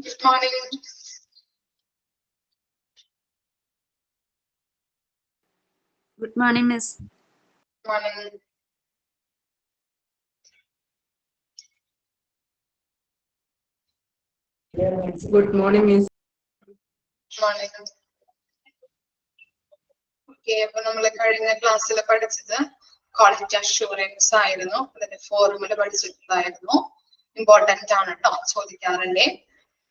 Good morning. Good morning, Miss. Morning. Good morning, Miss. Morning. Okay, അപ്പൊ നമ്മൾ കഴിഞ്ഞ ക്ലാസ്സിൽ പഠിച്ചത് ക്വാളിറ്റി അഷ്യൂറൻസ് ആയിരുന്നു. അതിന്റെ ഫോർമുല പഠിച്ചിട്ടുണ്ടായിരുന്നു. ഇമ്പോർട്ടന്റ് ആണ് കേട്ടോ, ചോദിക്കാറുണ്ട്.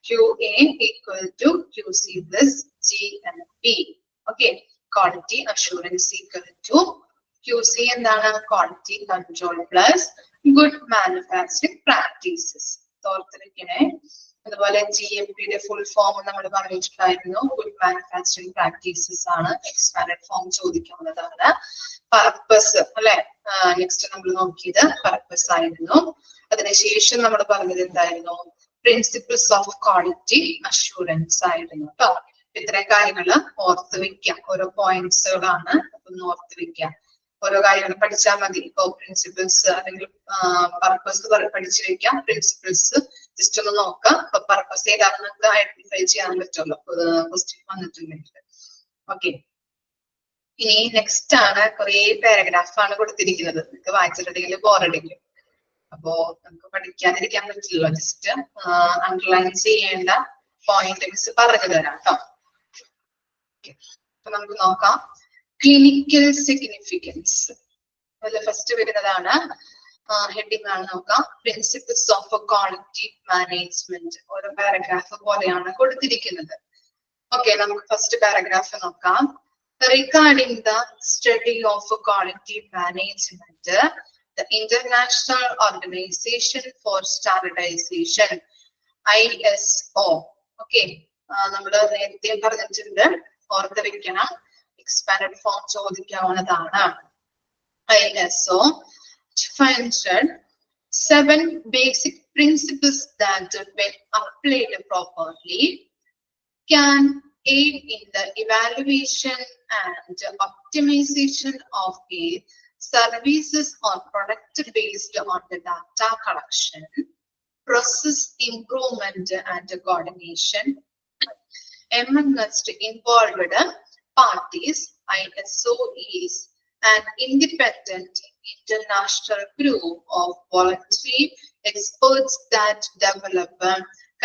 QA equal to QC plus GMP. Okay, quality assurance equal to QC എന്താണ്? Quality control plus good manufacturing practices. ഓർത്തിരിക്കണേ. അതുപോലെ GMPയുടെ ഫുൾ ഫോം നമ്മൾ പറഞ്ഞിട്ടുണ്ടായിരുന്നു. ഗുഡ് മാനുഫാക്ചറിങ് പ്രാക്ടീസസ് ആണ്. എക്സ്പാൻഡഡ് ഫോം ചോദിക്കാവുന്നതാണ്. പർപ്പസ് അല്ലെ, നെക്സ്റ്റ് നമ്മൾ നോക്കിയത് പർപ്പസ് ആയിരുന്നു. അതിനുശേഷം നമ്മൾ പറഞ്ഞത് എന്തായിരുന്നു? പ്രിൻസിപ്പിൾസ് ഓഫ് ക്വാളിറ്റി അഷ്യൂറൻസ് ആയിരുന്നു കേട്ടോ. ഇത്രയും കാര്യങ്ങൾ ഓർത്ത് വെക്കാം. ഓരോ പോയിന്റ്സുകളാണ്, ഒന്ന് ഓർത്ത് വെക്കാം. ഓരോ കാര്യങ്ങൾ പഠിച്ചാൽ മതി. ഇപ്പൊ പ്രിൻസിപ്പിൾസ് അല്ലെങ്കിൽ പർപ്പസ് പഠിച്ചു വെക്കാം. പ്രിൻസിപ്പിൾസ് ജസ്റ്റ് ഒന്ന് നോക്കാം. അപ്പൊ പർപ്പസ് ഏതാണെന്ന് നമുക്ക് ഐഡന്റിഫൈ ചെയ്യാൻ പറ്റുമല്ലോ ക്വസ്റ്റ്യൻ വന്നിട്ടുണ്ടെങ്കിൽ. ഓക്കെ, ഇനി നെക്സ്റ്റ് ആണ്. കുറെ പാരഗ്രാഫാണ് കൊടുത്തിരിക്കുന്നത്. നിങ്ങൾക്ക് വായിച്ചിട്ടുണ്ടെങ്കിൽ ബോറടിക്കും. അപ്പോ നമുക്ക് പഠിക്കാതിരിക്കാൻ പറ്റില്ലല്ലോ. ജസ്റ്റ് അണ്ടർലൈൻ ചെയ്യേണ്ട പോയിന്റ് മിസ് പറഞ്ഞു തരാം കേട്ടോ. അപ്പൊ നമുക്ക് നോക്കാം. ക്ലിനിക്കൽ സിഗ്നിഫിക്കൻസ് അതിൽ ഫസ്റ്റ് വരുന്നതാണ്. ഹെഡിങ് ആണ് നോക്കാം. Principles of quality management. ഓരോ പാരഗ്രാഫ് പോലെയാണ് കൊടുത്തിരിക്കുന്നത്. ഓക്കെ, നമുക്ക് ഫസ്റ്റ് പാരഗ്രാഫ് നോക്കാം. Regarding the study of quality management, the International Organization for Standardization ISO. Okay, നമ്മൾ നേരത്തെ പറഞ്ഞിട്ടുണ്ട്, ഓർത്ത് വെക്കണം. എക്സ്പാൻഡഡ് ഫോം ചോദിക്കാവുന്നതാണ്. ISO defines 7 basic principles that, when applied properly, can aid in the evaluation and optimization of a services or product based on the data collection, process improvement and coordination amongst involved parties. ISO is an independent international group of voluntary experts that develop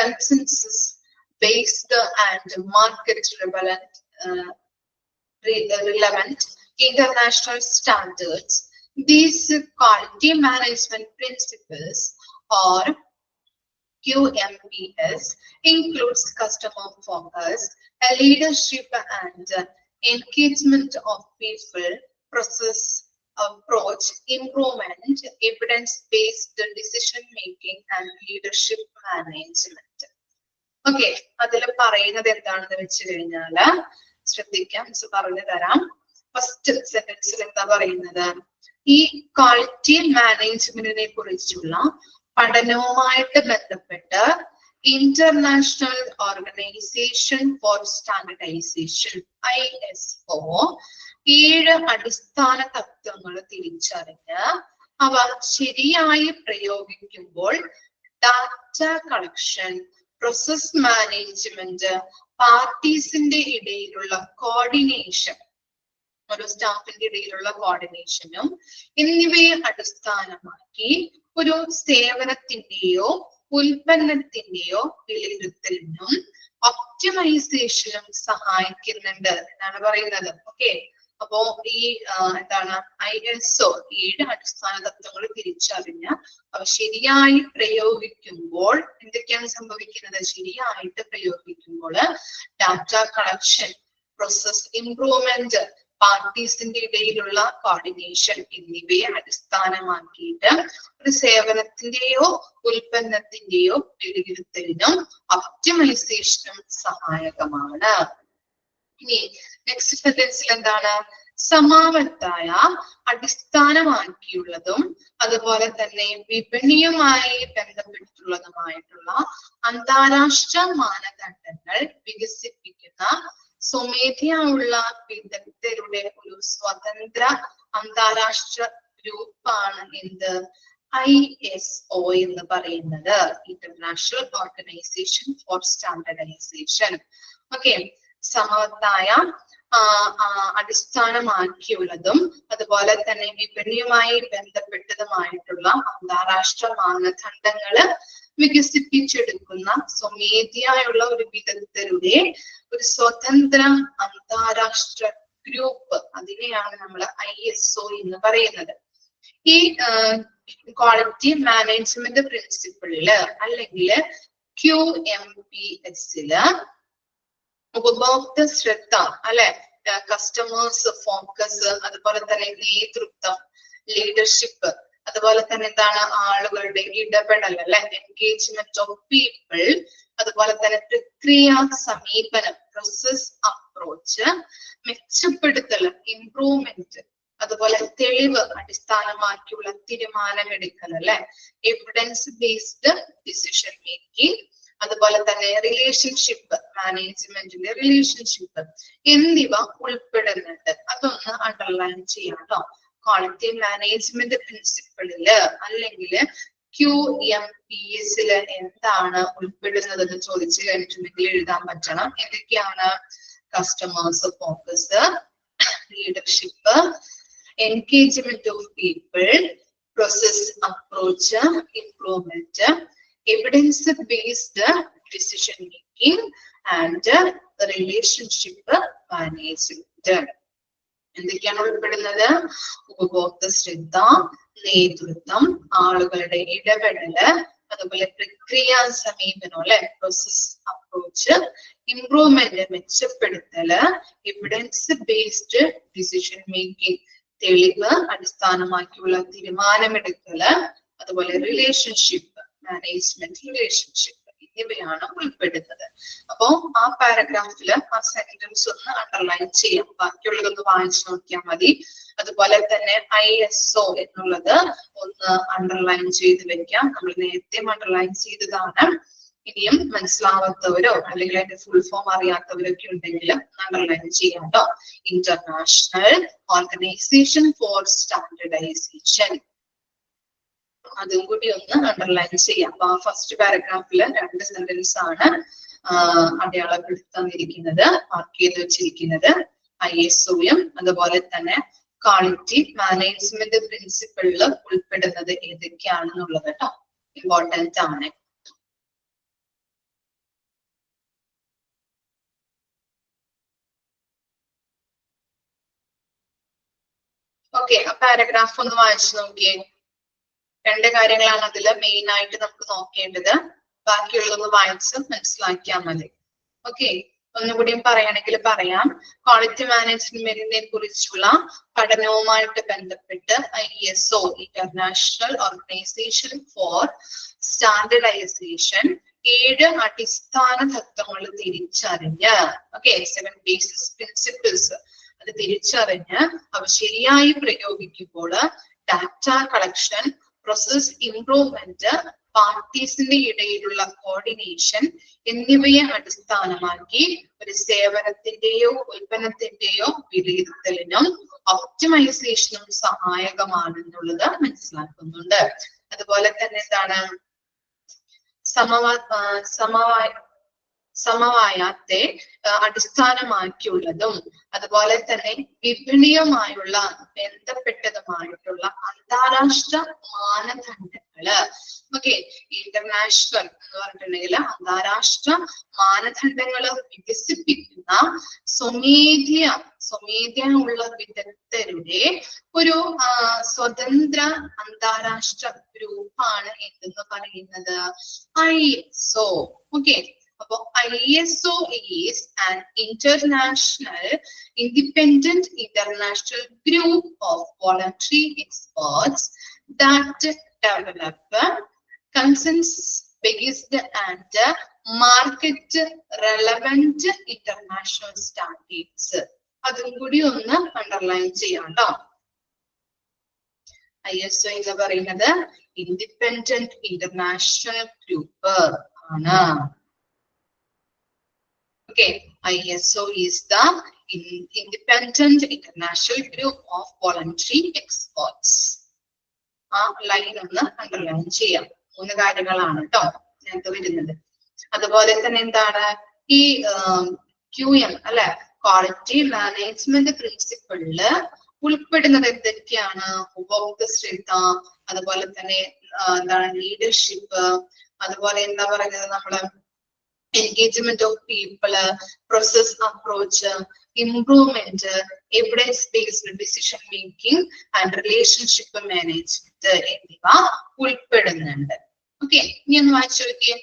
consensus-based and market-relevant international standards. These quality management principles, or QMPs, includes customer focus, a leadership and engagement of people, process approach, improvement, evidence-based decision making and leadership management. Okay, അതിൽ പറയുന്നത് എന്താണെന്ന് വെച്ച് കഴിഞ്ഞാല് ശ്രദ്ധിക്കാം, പറഞ്ഞു തരാം. First സെന്റൻസിൽ എന്താ പറയുന്നത്? ഈ ക്വാളിറ്റി മാനേജ്മെന്റിനെ കുറിച്ചുള്ള പഠനവുമായിട്ട് ബന്ധപ്പെട്ട് international organisation for standardization ISO 7 അടിസ്ഥാന തത്വങ്ങൾ തിരിച്ചറിഞ്ഞ് അവ ശരിയായി പ്രയോഗിക്കുമ്പോൾ ഡാറ്റ കളക്ഷൻ, പ്രോസസ് മാനേജ്മെന്റ്, പാർട്ടീസിന്റെ ഇടയിലുള്ള കോർഡിനേഷൻ, ഒരു സ്റ്റാഫിന്റെ ഇടയിലുള്ള കോർഡിനേഷനും എന്നിവയെ അടിസ്ഥാനമാക്കി ഒരു സേവനത്തിന്റെയോ ഉൽപ്പന്നത്തിന്റെയോ വിലയിരുത്തലിനും ഒപ്റ്റിമൈസേഷനും സഹായിക്കുന്നുണ്ട് എന്നാണ് പറയുന്നത്. ഓക്കെ, അപ്പോ ഈ എന്താണ് ISO 7 അടിസ്ഥാന തത്വങ്ങൾ തിരിച്ചറിഞ്ഞ് അവ ശരിയായി പ്രയോഗിക്കുമ്പോൾ എന്തൊക്കെയാണ് സംഭവിക്കുന്നത്? ശരിയായിട്ട് പ്രയോഗിക്കുമ്പോൾ ഡാറ്റ കളക്ഷൻ, പ്രോസസ് ഇംപ്രൂവ്മെന്റ്, പാർട്ടീസിന്റെ ഇടയിലുള്ള കോർഡിനേഷൻ എന്നിവയെ അടിസ്ഥാനമാക്കിയിട്ട് ഒരു സേവനത്തിന്റെയോ ഉൽപ്പന്നത്തിന്റെയോ വിലയിരുത്തലിനും ഒപ്റ്റിമൈസേഷനും സഹായകമാണ്. ഇനി നെക്സ്റ്റ് സെന്റൻസിൽ എന്താണ്? സമാനത്തായ അടിസ്ഥാനമാക്കിയുള്ളതും അതുപോലെ തന്നെ വിപണിയുമായി ബന്ധപ്പെട്ടിട്ടുള്ളതുമായിട്ടുള്ള അന്താരാഷ്ട്ര മാനദണ്ഡങ്ങൾ വികസിപ്പിക്കുന്ന സ്വമേധയുള്ള വിദഗ്ധരുടെ ഒരു സ്വതന്ത്ര അന്താരാഷ്ട്ര ഗ്രൂപ്പാണ് എന്ത്? ISO എന്ന് പറയുന്നത് International organisation for Standardization. Okay, സമവത്തായ അടിസ്ഥാനമാക്കിയുള്ളതും അതുപോലെ തന്നെ വിപണിയുമായി ബന്ധപ്പെട്ടതുമായിട്ടുള്ള അന്താരാഷ്ട്ര മാനദണ്ഡങ്ങള് വികസിപ്പിച്ചെടുക്കുന്ന സ്വമേധയായുള്ള ഒരു വിദഗ്ധരുടെ ഒരു സ്വതന്ത്ര അന്താരാഷ്ട്ര ഗ്രൂപ്പ്, അതിനെയാണ് നമ്മൾ ISO എന്ന് പറയുന്നത്. ഈ ക്വാളിറ്റി മാനേജ്മെന്റ് പ്രിൻസിപ്പിളില് അല്ലെങ്കിൽ QMPSല് ഉപഭോക്തൃ ശ്രദ്ധ അല്ലെ, കസ്റ്റമേഴ്സ് ഫോക്കസ്, അതുപോലെ തന്നെ നേതൃത്വം ലീഡർഷിപ്പ്, അതുപോലെ തന്നെ എന്താണ് ആളുകളുടെ ഇടപെടൽ അല്ലെ, എൻഗേജ്മെന്റ് ഓഫ് പീപ്പിൾ, അതുപോലെ തന്നെ പ്രക്രിയ സമീപനം പ്രോസസ് അപ്രോച്ച്, മെച്ചപ്പെടുത്തൽ ഇംപ്രൂവ്മെന്റ്, അതുപോലെ തെളിവ് അടിസ്ഥാനമാക്കിയുള്ള തീരുമാനമെടുക്കൽ അല്ലെ, എവിഡൻസ് ബേസ്ഡ് ഡിസിഷൻ മേക്കിംഗ്, അതുപോലെ തന്നെ റിലേഷൻഷിപ്പ്, മാനേജ്മെന്റിന്റെ റിലേഷൻഷിപ്പ് എന്നിവ ഉൾപ്പെടുന്നുണ്ട്. അതൊന്ന് അണ്ടർലൈൻ ചെയ്യാം കേട്ടോ. ക്വാളിറ്റി മാനേജ്മെന്റ് പ്രിൻസിപ്പിളില് അല്ലെങ്കിൽ QMPSല് എന്താണ് ഉൾപ്പെടുന്നതെന്ന് ചോദിച്ചു കഴിഞ്ഞിട്ടുണ്ടെങ്കിൽ എഴുതാൻ പറ്റണം. എന്തൊക്കെയാണ്? Customers focus, leadership, engagement of people, process approach, improvement, evidence based decision making and relationship management. എന്തൊക്കെയാണ് ഉൾപ്പെടുന്നത്? ഉപഭോക്തൃ ശ്രദ്ധ, നേതൃത്വം, ആളുകളുടെ ഇടപെടല്, അതുപോലെ പ്രക്രിയ സമീപനം അല്ലെ, പ്രോസസ് അപ്രോച്ച്, ഇംപ്രൂവ്മെന്റ് മെച്ചപ്പെടുത്തല്, എവിഡൻസ് ബേസ്ഡ് ഡിസിഷൻ മേക്കിംഗ് തെളിവ് അടിസ്ഥാനമാക്കിയുള്ള തീരുമാനമെടുക്കല്, അതുപോലെ റിലേഷൻഷിപ്പ് മാനേജ്മെന്റ് റിലേഷൻഷിപ്പ് എന്നിവയാണ് ഉൾപ്പെടുന്നത്. അപ്പോ ആ പാരഗ്രാഫില് ആ സെന്റൻസ് ഒന്ന് അണ്ടർലൈൻ ചെയ്യാം, ബാക്കിയുള്ളതൊന്ന് വായിച്ചു നോക്കിയാൽ മതി. അതുപോലെ തന്നെ ISO എന്നുള്ളത് ഒന്ന് അണ്ടർലൈൻ ചെയ്ത് വെക്കാം. നമ്മൾ നേരത്തെ അണ്ടർലൈൻ ചെയ്തതാണ്. ഇനിയും മനസ്സിലാവാത്തവരോ അല്ലെങ്കിൽ അതിന്റെ ഫുൾ ഫോം അറിയാത്തവരൊക്കെ ഉണ്ടെങ്കിൽ അണ്ടർലൈൻ ചെയ്യാം കേട്ടോ. ഇന്റർനാഷണൽ ഓർഗനൈസേഷൻ ഫോർ സ്റ്റാൻഡർഡൈസേഷൻ, അതും കൂടി ഒന്ന് അണ്ടർലൈൻ ചെയ്യാം. അപ്പൊ ആ ഫസ്റ്റ് പാരഗ്രാഫില് 2 സെന്റൻസ് ആണ് അടയാളപ്പെടുത്തി തന്നിരിക്കുന്നത്, മാർക്ക് ചെയ്ത് വെച്ചിരിക്കുന്നത്. ISOയും അതുപോലെ തന്നെ ക്വാളിറ്റി മാനേജ്മെന്റ് പ്രിൻസിപ്പിളില് ഉൾപ്പെടുന്നത് ഏതൊക്കെയാണെന്നുള്ളത് കേട്ടോ, ഇമ്പോർട്ടന്റ് ആണ്. ഓക്കെ, ആ പാരഗ്രാഫ് ഒന്ന് വായിച്ചു നോക്കിയേ. 2 കാര്യങ്ങളാണ് അതിൽ മെയിൻ ആയിട്ട് നമുക്ക് നോക്കേണ്ടത്. ബാക്കിയുള്ളതൊന്ന് വായിച്ച് മനസ്സിലാക്കിയാൽ മതി. ഓക്കെ, ഒന്നുകൂടിയും പറയുകയാണെങ്കിൽ പറയാം. ക്വാളിറ്റി മാനേജ്മെന്റിനെ കുറിച്ചുള്ള പഠനവുമായിട്ട് ബന്ധപ്പെട്ട് ISO international organisation for standardization 7 അടിസ്ഥാന തത്വങ്ങൾ തിരിച്ചറിഞ്ഞ്, ഓക്കെ 7 ബേസിക് പ്രിൻസിപ്പിൾസ് അത് തിരിച്ചറിഞ്ഞ് അവ ശരിയായി പ്രയോഗിക്കുമ്പോൾ ഡാറ്റ കളക്ഷൻ, പ്രോസസ് ഇംപ്രൂവ്മെന്റ്, പാർട്ടീസിന്റെ ഇടയിലുള്ള കോർഡിനേഷൻ എന്നിവയെ അടിസ്ഥാനമാക്കി ഒരു സേവനത്തിന്റെയോ ഉൽപ്പന്നത്തിന്റെയോ വിലയിരുത്തലിനും ഒപ്റ്റിമൈസേഷനും സഹായകമാണെന്നുള്ളത് മനസ്സിലാക്കുന്നുണ്ട്. അതുപോലെ തന്നെ എന്താണ് സമവായത്തെ അടിസ്ഥാനമാക്കിയുള്ളതും അതുപോലെ തന്നെ വിപണിയുമായുള്ള ബന്ധപ്പെട്ടതുമായിട്ടുള്ള അന്താരാഷ്ട്ര മാനദണ്ഡങ്ങള്, ഓക്കെ ഇന്റർനാഷണൽ എന്ന് പറഞ്ഞിട്ടുണ്ടെങ്കിൽ അന്താരാഷ്ട്ര മാനദണ്ഡങ്ങള് വികസിപ്പിക്കുന്ന സ്വമേധയുള്ള വിദഗ്ധരുടെ ഒരു സ്വതന്ത്ര അന്താരാഷ്ട്ര ഗ്രൂപ്പാണ് എന്തെന്ന് പറയുന്നത് ISO. ഓക്കെ, അപ്പൊ ISO is an independent international group of voluntary experts that develop consensus-based and market relevant international standards. അതും കൂടി ഒന്ന് അണ്ടർലൈൻ ചെയ്യാം കേട്ടോ. ISO എന്ന് പറയുന്നത് ഇൻഡിപെൻഡന്റ് ഇന്റർനാഷണൽ ഗ്രൂപ്പ് ആണ്. Okay, ISO is the independent international group of voluntary experts. ആ line ഒന്ന് അണ്ടർലൈൻ ചെയ്യാം. 3 കാര്യങ്ങളാണ് കേട്ടോ ഞങ്ങൾക്ക് വരുന്നത്. അതുപോലെ തന്നെ എന്താണ് ഈ QM അല്ലെ, ക്വാളിറ്റി മാനേജ്മെന്റ് പ്രിൻസിപ്പിളില് ഉൾപ്പെടുന്നത് എന്തൊക്കെയാണ്? ഉപഭോക്തൃ ശ്രദ്ധ, അതുപോലെ തന്നെ എന്താണ് ലീഡർഷിപ്പ്, അതുപോലെ എന്താ പറയുന്നത് നമ്മള് engagement of people, process approach, improvement, evidence-based decision making and relationship management എന്നിവ ഉൾപ്പെടുന്നുണ്ട്. ഓക്കെ, ഇനി ഒന്ന് വായിച്ചു നോക്കിയേ.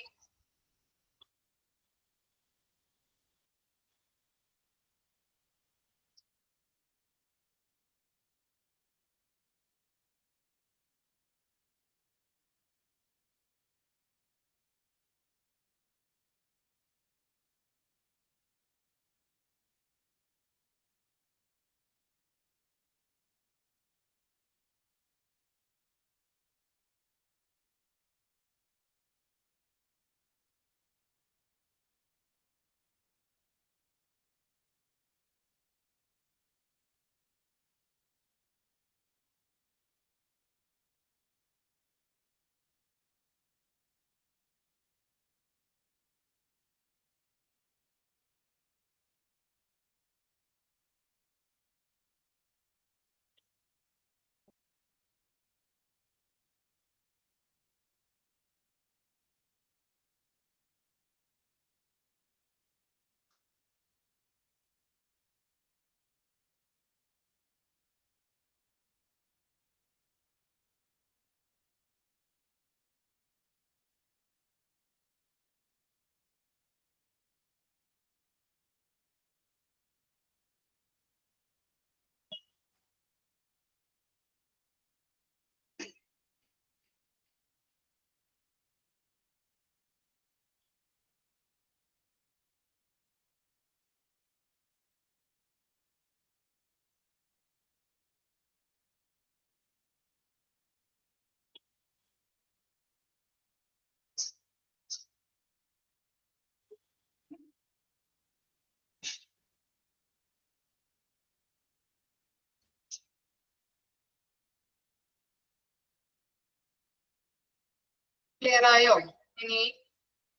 ക്ലിയർ ആയോ? ഇനി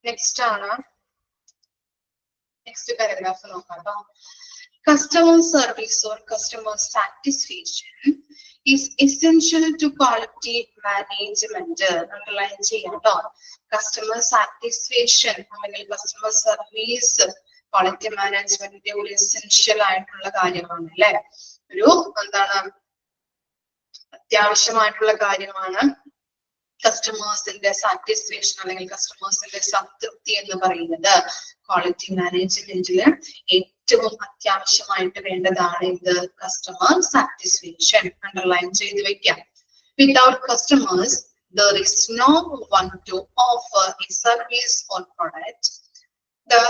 നെക്സ്റ്റ് ആണ്, നെക്സ്റ്റ് പാരഗ്രാഫ് നോക്കാം കേട്ടോ. Customer service or customer satisfaction is essential to quality management. Underline ചെയ്യാം കേട്ടോ. Customer satisfaction അല്ലെങ്കിൽ customer service quality management ഒരു essential ആയിട്ടുള്ള കാര്യമാണ് അല്ലെ, ഒരു എന്താണ് അത്യാവശ്യമായിട്ടുള്ള കാര്യമാണ്. കസ്റ്റമേഴ്സിന്റെ സാറ്റിസ്ഫാക്ഷൻ അല്ലെങ്കിൽ കസ്റ്റമേഴ്സിന്റെ സംതൃപ്തി എന്ന് പറയുന്നത് ക്വാളിറ്റി മാനേജ്മെന്റില് ഏറ്റവും അത്യാവശ്യമായിട്ട് വേണ്ടതാണ്. ഇത് കസ്റ്റമർ സാറ്റിസ്ഫാക്ഷൻ അണ്ടർലൈൻ ചെയ്ത് വെക്കാം. Without customers there is no one to offer a service or product. The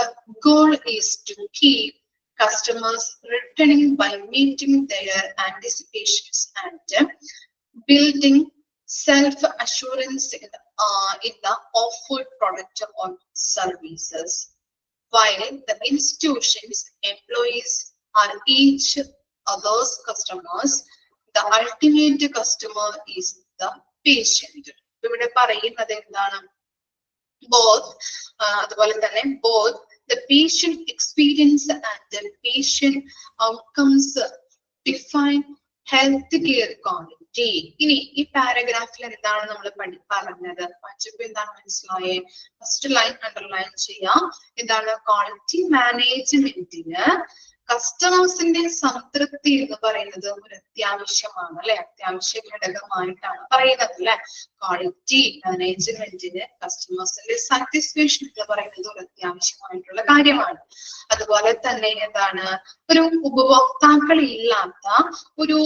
goal is to keep customers returning by meeting their anticipations and building self-assurance in the offered product or services. While the institution's employees are each other's customers, the ultimate customer is the patient. ഇവിടെ പറയുന്നത് എന്താണ്? Both അതുപോലെ തന്നെ both the patient experience and the patient outcomes define health care quality. ഇനി ഈ പാരഗ്രാഫിൽ എന്താണ് നമ്മൾ പറഞ്ഞത്? പഠിച്ചപ്പോ എന്താണ് മനസ്സിലായേ? ഫസ്റ്റ് ലൈൻ അണ്ടർലൈൻ ചെയ്യാം. എന്താണ്? ക്വാളിറ്റി മാനേജ്മെന്റിന് കസ്റ്റമേഴ്സിന്റെ സംതൃപ്തി എന്ന് പറയുന്നത് ഒരു അത്യാവശ്യമാണ് അല്ലെ, അത്യാവശ്യ ഘടകമായിട്ടാണ് പറയുന്നത് അല്ലെ. ക്വാളിറ്റി മാനേജ്മെന്റിന് കസ്റ്റമേഴ്സിന്റെ സാറ്റിസ്ഫാക്ഷൻ എന്ന് പറയുന്നത് ഒരു അത്യാവശ്യമായിട്ടുള്ള കാര്യമാണ്. അതുപോലെ തന്നെ എന്താണ്? ഒരു ഉപഭോക്താക്കൾ ഇല്ലാത്ത ഒരു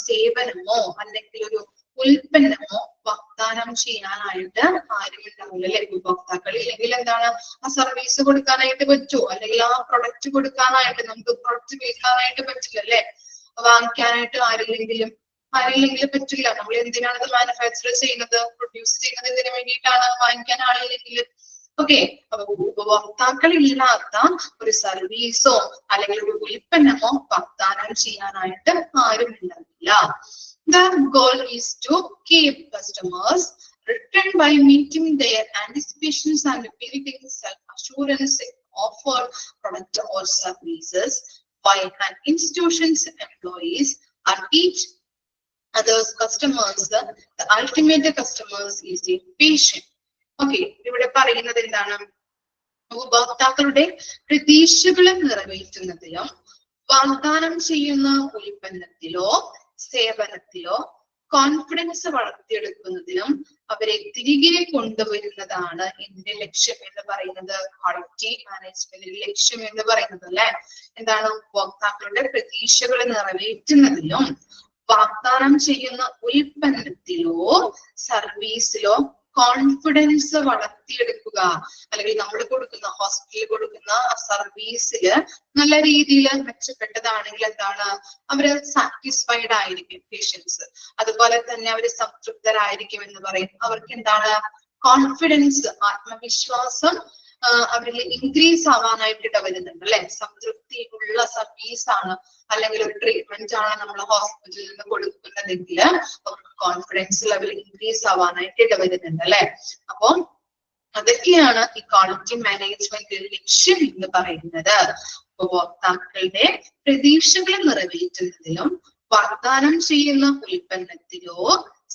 സേവനമോ അല്ലെങ്കിൽ ഒരു ഉൽപ്പന്നമോ വാഗ്ദാനം ചെയ്യാനായിട്ട് ആരും ഉണ്ടാവില്ല അല്ലെ. ഉപഭോക്താക്കൾ ഇല്ലെങ്കിൽ എന്താണ്? ആ സർവീസ് കൊടുക്കാനായിട്ട് പറ്റുമോ? അല്ലെങ്കിൽ ആ പ്രൊഡക്റ്റ് കൊടുക്കാനായിട്ട്, നമുക്ക് പ്രൊഡക്റ്റ് വിൽക്കാനായിട്ട് പറ്റില്ല അല്ലെ. വാങ്ങിക്കാനായിട്ട് ആരില്ലെങ്കിലും പറ്റില്ല. നമ്മൾ എന്തിനാണ് ഇത് മാനുഫാക്ചർ ചെയ്യുന്നത്, പ്രൊഡ്യൂസ് ചെയ്യുന്നത് എന്തിനു വേണ്ടിയിട്ടാണ്? വാങ്ങിക്കാൻ ആളില്ലെങ്കിൽ. ഓക്കെ, അപ്പൊ ഉപഭോക്താക്കൾ ഇല്ലാത്ത ഒരു സർവീസോ അല്ലെങ്കിൽ ഒരു ഉൽപ്പന്നമോ വാഗ്ദാനം ചെയ്യാനായിട്ട് ആരും ഉണ്ടാവില്ല. The goal is to keep customers return by meeting their anticipations and building self-assurance in offer product or services, while an institution's employees are each other's customers. The ultimate customers is the patient. Okay, ഇവിടെ പറയുന്നത് എന്താണ്? ഉപഭോക്താക്കളുടെ പ്രതീക്ഷകളെ നിറവേറ്റുന്നതിലും വാഗ്ദാനം ചെയ്യുന്ന ഉൽപ്പന്നത്തിലോ സേവനത്തിലോ confidence വളർത്തിയെടുക്കുന്നതിലും അവരെ തിരികെ കൊണ്ടുവരുന്നതാണ് ഇതിന്റെ ലക്ഷ്യം എന്ന് പറയുന്നത്. ക്വാളിറ്റി മാനേജ്മെന്റിന്റെ ലക്ഷ്യം എന്ന് പറയുന്നത് അല്ലെ എന്താണ്? ഉപഭോക്താക്കളുടെ പ്രതീക്ഷകളെ നിറവേറ്റുന്നതിലും വാഗ്ദാനം ചെയ്യുന്ന ഉൽപ്പന്നത്തിലോ സർവീസിലോ കോൺഫിഡൻസ് വളർത്തിയെടുക്കുക, അല്ലെങ്കിൽ നമ്മൾ കൊടുക്കുന്ന ഹോസ്പിറ്റലിൽ കൊടുക്കുന്ന സർവീസില് നല്ല രീതിയിൽ മെച്ചപ്പെട്ടതാണെങ്കിൽ എന്താണ്? അവര് സാറ്റിസ്ഫൈഡ് ആയിരിക്കും പേഷ്യൻസ്. അതുപോലെ തന്നെ അവര് സംതൃപ്തരായിരിക്കും എന്ന് പറയും. അവർക്ക് എന്താണ്? കോൺഫിഡൻസ്, ആത്മവിശ്വാസം അവരിൽ ഇൻക്രീസ് ആവാനായിട്ട് ഇടവരുന്നുണ്ട് അല്ലെ. സംതൃപ്തി ഉള്ള സർവീസ് ആണ് അല്ലെങ്കിൽ ഒരു ട്രീറ്റ്മെന്റ് ആണ് നമ്മൾ ഹോസ്പിറ്റലിൽ നിന്ന് കൊടുക്കുന്നതെങ്കിൽ അവർക്ക് കോൺഫിഡൻസ് ലെവൽ ഇൻക്രീസ് ആവാനായിട്ട് ഇടവരുന്നുണ്ട് അല്ലെ. അപ്പൊ അതൊക്കെയാണ് ഈ ക്വാളിറ്റി മാനേജ്മെന്റ് ലക്ഷ്യം എന്ന് പറയുന്നത്. ഉപഭോക്താക്കളുടെ പ്രതീക്ഷകളെ നിറവേറ്റുന്നതിലും വാഗ്ദാനം ചെയ്യുന്ന ഉൽപ്പന്നത്തിലോ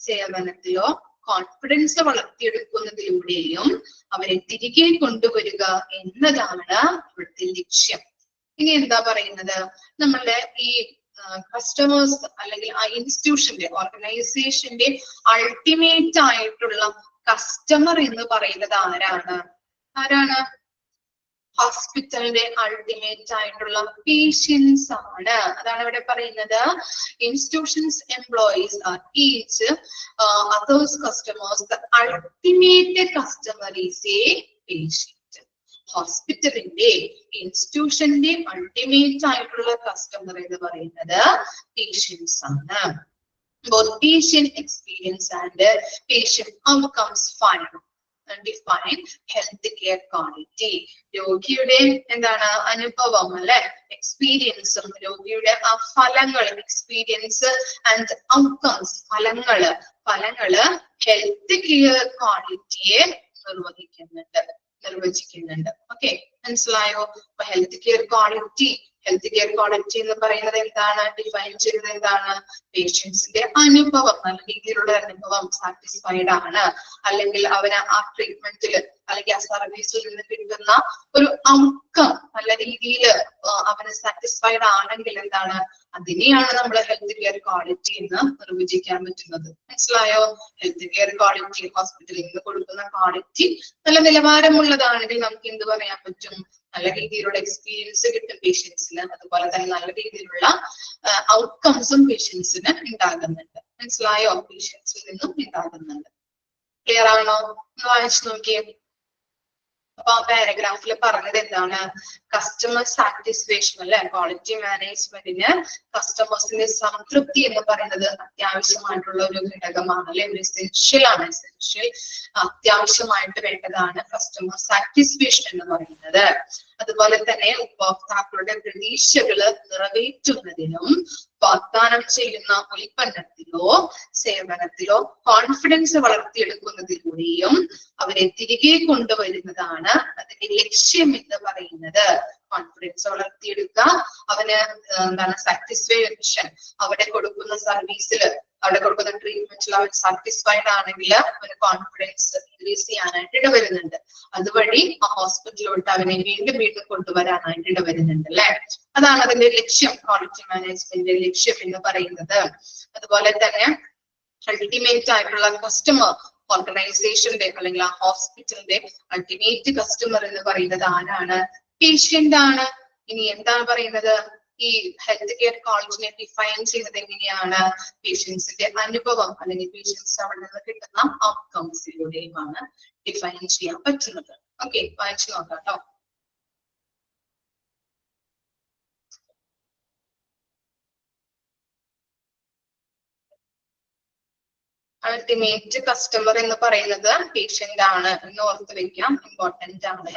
സേവനത്തിലോ കോൺഫിഡൻസ് വളർത്തിയെടുക്കുന്നതിലൂടെയും അവരെ തിരികെ കൊണ്ടുവരിക എന്നതാണ് ഇവിടുത്തെ ലക്ഷ്യം. ഇനി എന്താ പറയുന്നത്? നമ്മളുടെ ഈ കസ്റ്റമേഴ്സ് അല്ലെങ്കിൽ ആ ഇൻസ്റ്റിറ്റ്യൂഷന്റെ ഓർഗനൈസേഷന്റെ അൾട്ടിമേറ്റ് ആയിട്ടുള്ള കസ്റ്റമർ എന്ന് പറയുന്നത് ആരാണ്? ഹോസ്പിറ്റലിന്റെ അൾട്ടിമേറ്റ് ആയിട്ടുള്ള പേഷ്യൻസ് ആണ്. അതാണ് ഇവിടെ പറയുന്നത്. Institutions employees R each others customers. The ultimate customer is A patient. ഹോസ്പിറ്റലിന്റെ ഇൻസ്റ്റിറ്റ്യൂഷന്റെ അൾട്ടിമേറ്റ് ആയിട്ടുള്ള കസ്റ്റമർ എന്ന് പറയുന്നത് പേഷ്യൻസ് ആണ്. Both patient experience and patient outcomes define health care quality. രോഗിയുടെ എന്താണ്? അനുഭവം അല്ലെ, എക്സ്പീരിയൻസും രോഗിയുടെ ആ ഫലങ്ങൾ, എക്സ്പീരിയൻസ് ആൻഡ് ഔട്ട്കംസ്, ഫലങ്ങള് ഹെൽത്ത് കെയർ ക്വാളിറ്റിയെ നിർവചിക്കുന്നുണ്ട്. ഓക്കെ, മനസ്സിലായോ? അപ്പൊ ഹെൽത്ത് കെയർ ക്വാളിറ്റി എന്ന് പറയുന്നത് എന്താണ്? ഡിഫൈൻ ചെയ്യുന്നത് എന്താണ്? പേഷ്യൻസിന്റെ അനുഭവം, നല്ല രീതിയിലുള്ള അനുഭവം, സാറ്റിസ്ഫൈഡ് ആണ്, അല്ലെങ്കിൽ അവന് ആ ട്രീറ്റ്മെന്റില് അല്ലെങ്കിൽ ആ സർവീസിൽ നിന്ന് കിട്ടുന്ന ഒരു ഔട്ട്കം നല്ല രീതിയിൽ അവന് സാറ്റിസ്ഫൈഡ് ആണെങ്കിൽ എന്താണ്? അതിനെയാണ് നമ്മൾ ഹെൽത്ത് കെയർ ക്വാളിറ്റി എന്ന് നിർവചിക്കാൻ പറ്റുന്നത്. മനസ്സിലായോ? ഹെൽത്ത് കെയർ ക്വാളിറ്റി, ഹോസ്പിറ്റലിൽ നിന്ന് കൊടുക്കുന്ന ക്വാളിറ്റി നല്ല നിലവാരമുള്ളതാണെങ്കിൽ നമുക്ക് എന്ത് പറയാൻ പറ്റും? നല്ല രീതിയിലുള്ള എക്സ്പീരിയൻസ് കിട്ടും പേഷ്യൻസിന്, അതുപോലെ തന്നെ നല്ല രീതിയിലുള്ള ഔട്ട്കംസും പേഷ്യൻസിന് ഉണ്ടാകുന്നുണ്ട്. മനസ്സിലായോ? പേഷ്യൻസിൽ നിന്നും ഉണ്ടാകുന്നുണ്ട്. ക്ലിയർ ആണോ? വായിച്ചു നോക്കിയേ. അപ്പൊ ആ പാരഗ്രാഫിൽ പറഞ്ഞത് എന്താണ്? കസ്റ്റമർ സാറ്റിസ്ഫാക്ഷൻ അല്ലെ. ക്വാളിറ്റി മാനേജ്മെന്റിന് കസ്റ്റമേഴ്സിന്റെ സംതൃപ്തി എന്ന് പറയുന്നത് അത്യാവശ്യമായിട്ടുള്ള ഒരു ഘടകമാണ് അല്ലെ, ഒരു എസെൻഷ്യൽ ആണ്. അത്യാവശ്യമായിട്ട് വേണ്ടതാണ് കസ്റ്റമർ സാറ്റിസ്ഫാക്ഷൻ എന്ന് പറയുന്നത്. അതുപോലെ തന്നെ ഉപഭോക്താക്കളുടെ പ്രതീക്ഷകള് നിറവേറ്റുന്നതിനും വാഗ്ദാനം ചെയ്യുന്ന ഉൽപ്പന്നത്തിലോ സേവനത്തിലോ കോൺഫിഡൻസ് വളർത്തിയെടുക്കുന്നതിലൂടെയും അവരെ തിരികെ കൊണ്ടുവരുന്നതാണ് അതിന്റെ ലക്ഷ്യം എന്ന് പറയുന്നത്. കോൺഫിഡൻസ് വളർത്തിയെടുക്കുക, അവന് എന്താണ് സാറ്റിസ്ഫാക്ഷൻ, അവിടെ കൊടുക്കുന്ന സർവീസില്, അവിടെ കൊടുക്കുന്ന ട്രീറ്റ്മെന്റിൽ അവൻ സാറ്റിസ്ഫൈഡ് ആണെങ്കിൽ അവന് കോൺഫിഡൻസ് ഇൻക്രീസ് ചെയ്യാനായിട്ട് ഇടവരുന്നുണ്ട്. അതുവഴി ആ ഹോസ്പിറ്റലിലോട്ട് അവനെ വീണ്ടും കൊണ്ടുവരാനായിട്ട് ഇടവരുന്നുണ്ട് അല്ലെ. അതാണ് അതിന്റെ ലക്ഷ്യം, ക്വാളിറ്റി മാനേജ്മെന്റിന്റെ ലക്ഷ്യം എന്ന് പറയുന്നത്. അതുപോലെ തന്നെ അൾട്ടിമേറ്റ് ആയിട്ടുള്ള കസ്റ്റമർ, ഓർഗനൈസേഷന്റെ അല്ലെങ്കിൽ ആ ഹോസ്പിറ്റലിന്റെ അൾട്ടിമേറ്റ് കസ്റ്റമർ എന്ന് പറയുന്നത് ആരാണ്? പേഷ്യന്റ് ആണ്. ഇനി എന്താണ് പറയുന്നത്? ഈ ഹെൽത്ത് കെയർ ക്വാളിറ്റിനെ ഡിഫൈൻ ചെയ്യുന്നത് എങ്ങനെയാണ്? പേഷ്യൻസിന്റെ അനുഭവം അല്ലെങ്കിൽ പേഷ്യൻസ് അവിടെ നിന്ന് കിട്ടുന്ന ഔട്ട്കംസിലൂടെയുമാണ് ഡിഫൈൻ ചെയ്യാൻ പറ്റുന്നത്. ഓക്കെ, വായിച്ചു നോക്കാം കേട്ടോ. അൾട്ടിമേറ്റ് കസ്റ്റമർ എന്ന് പറയുന്നത് പേഷ്യന്റ് ആണ് എന്ന് ഓർത്ത് വെക്കാം, ഇമ്പോർട്ടന്റ് ആണ്.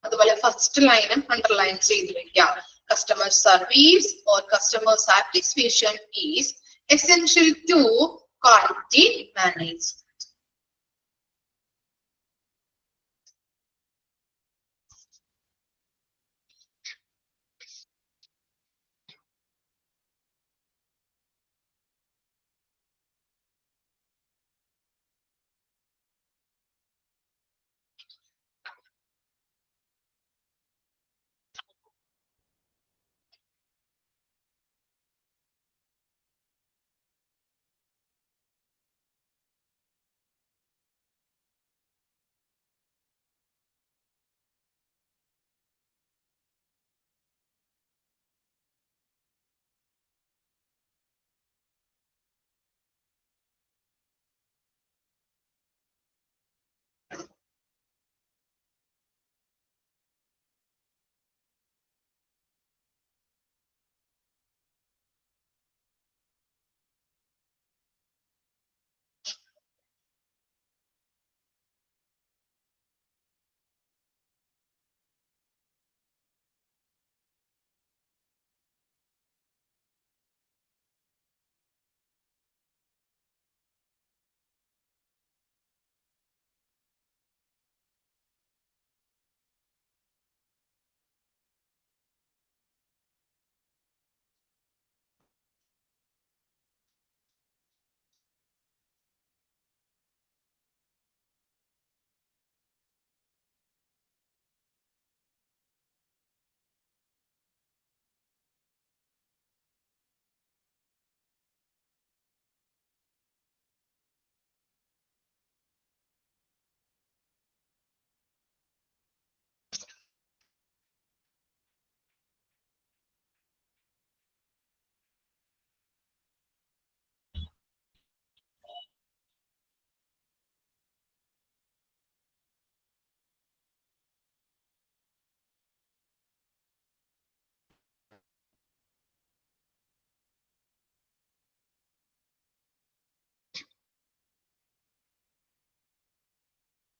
അതുപോലെ ഫസ്റ്റ് ലൈനും അണ്ടർലൈൻ ചെയ്ത് വെക്കാം. customer service or customer satisfaction is essential to quality management.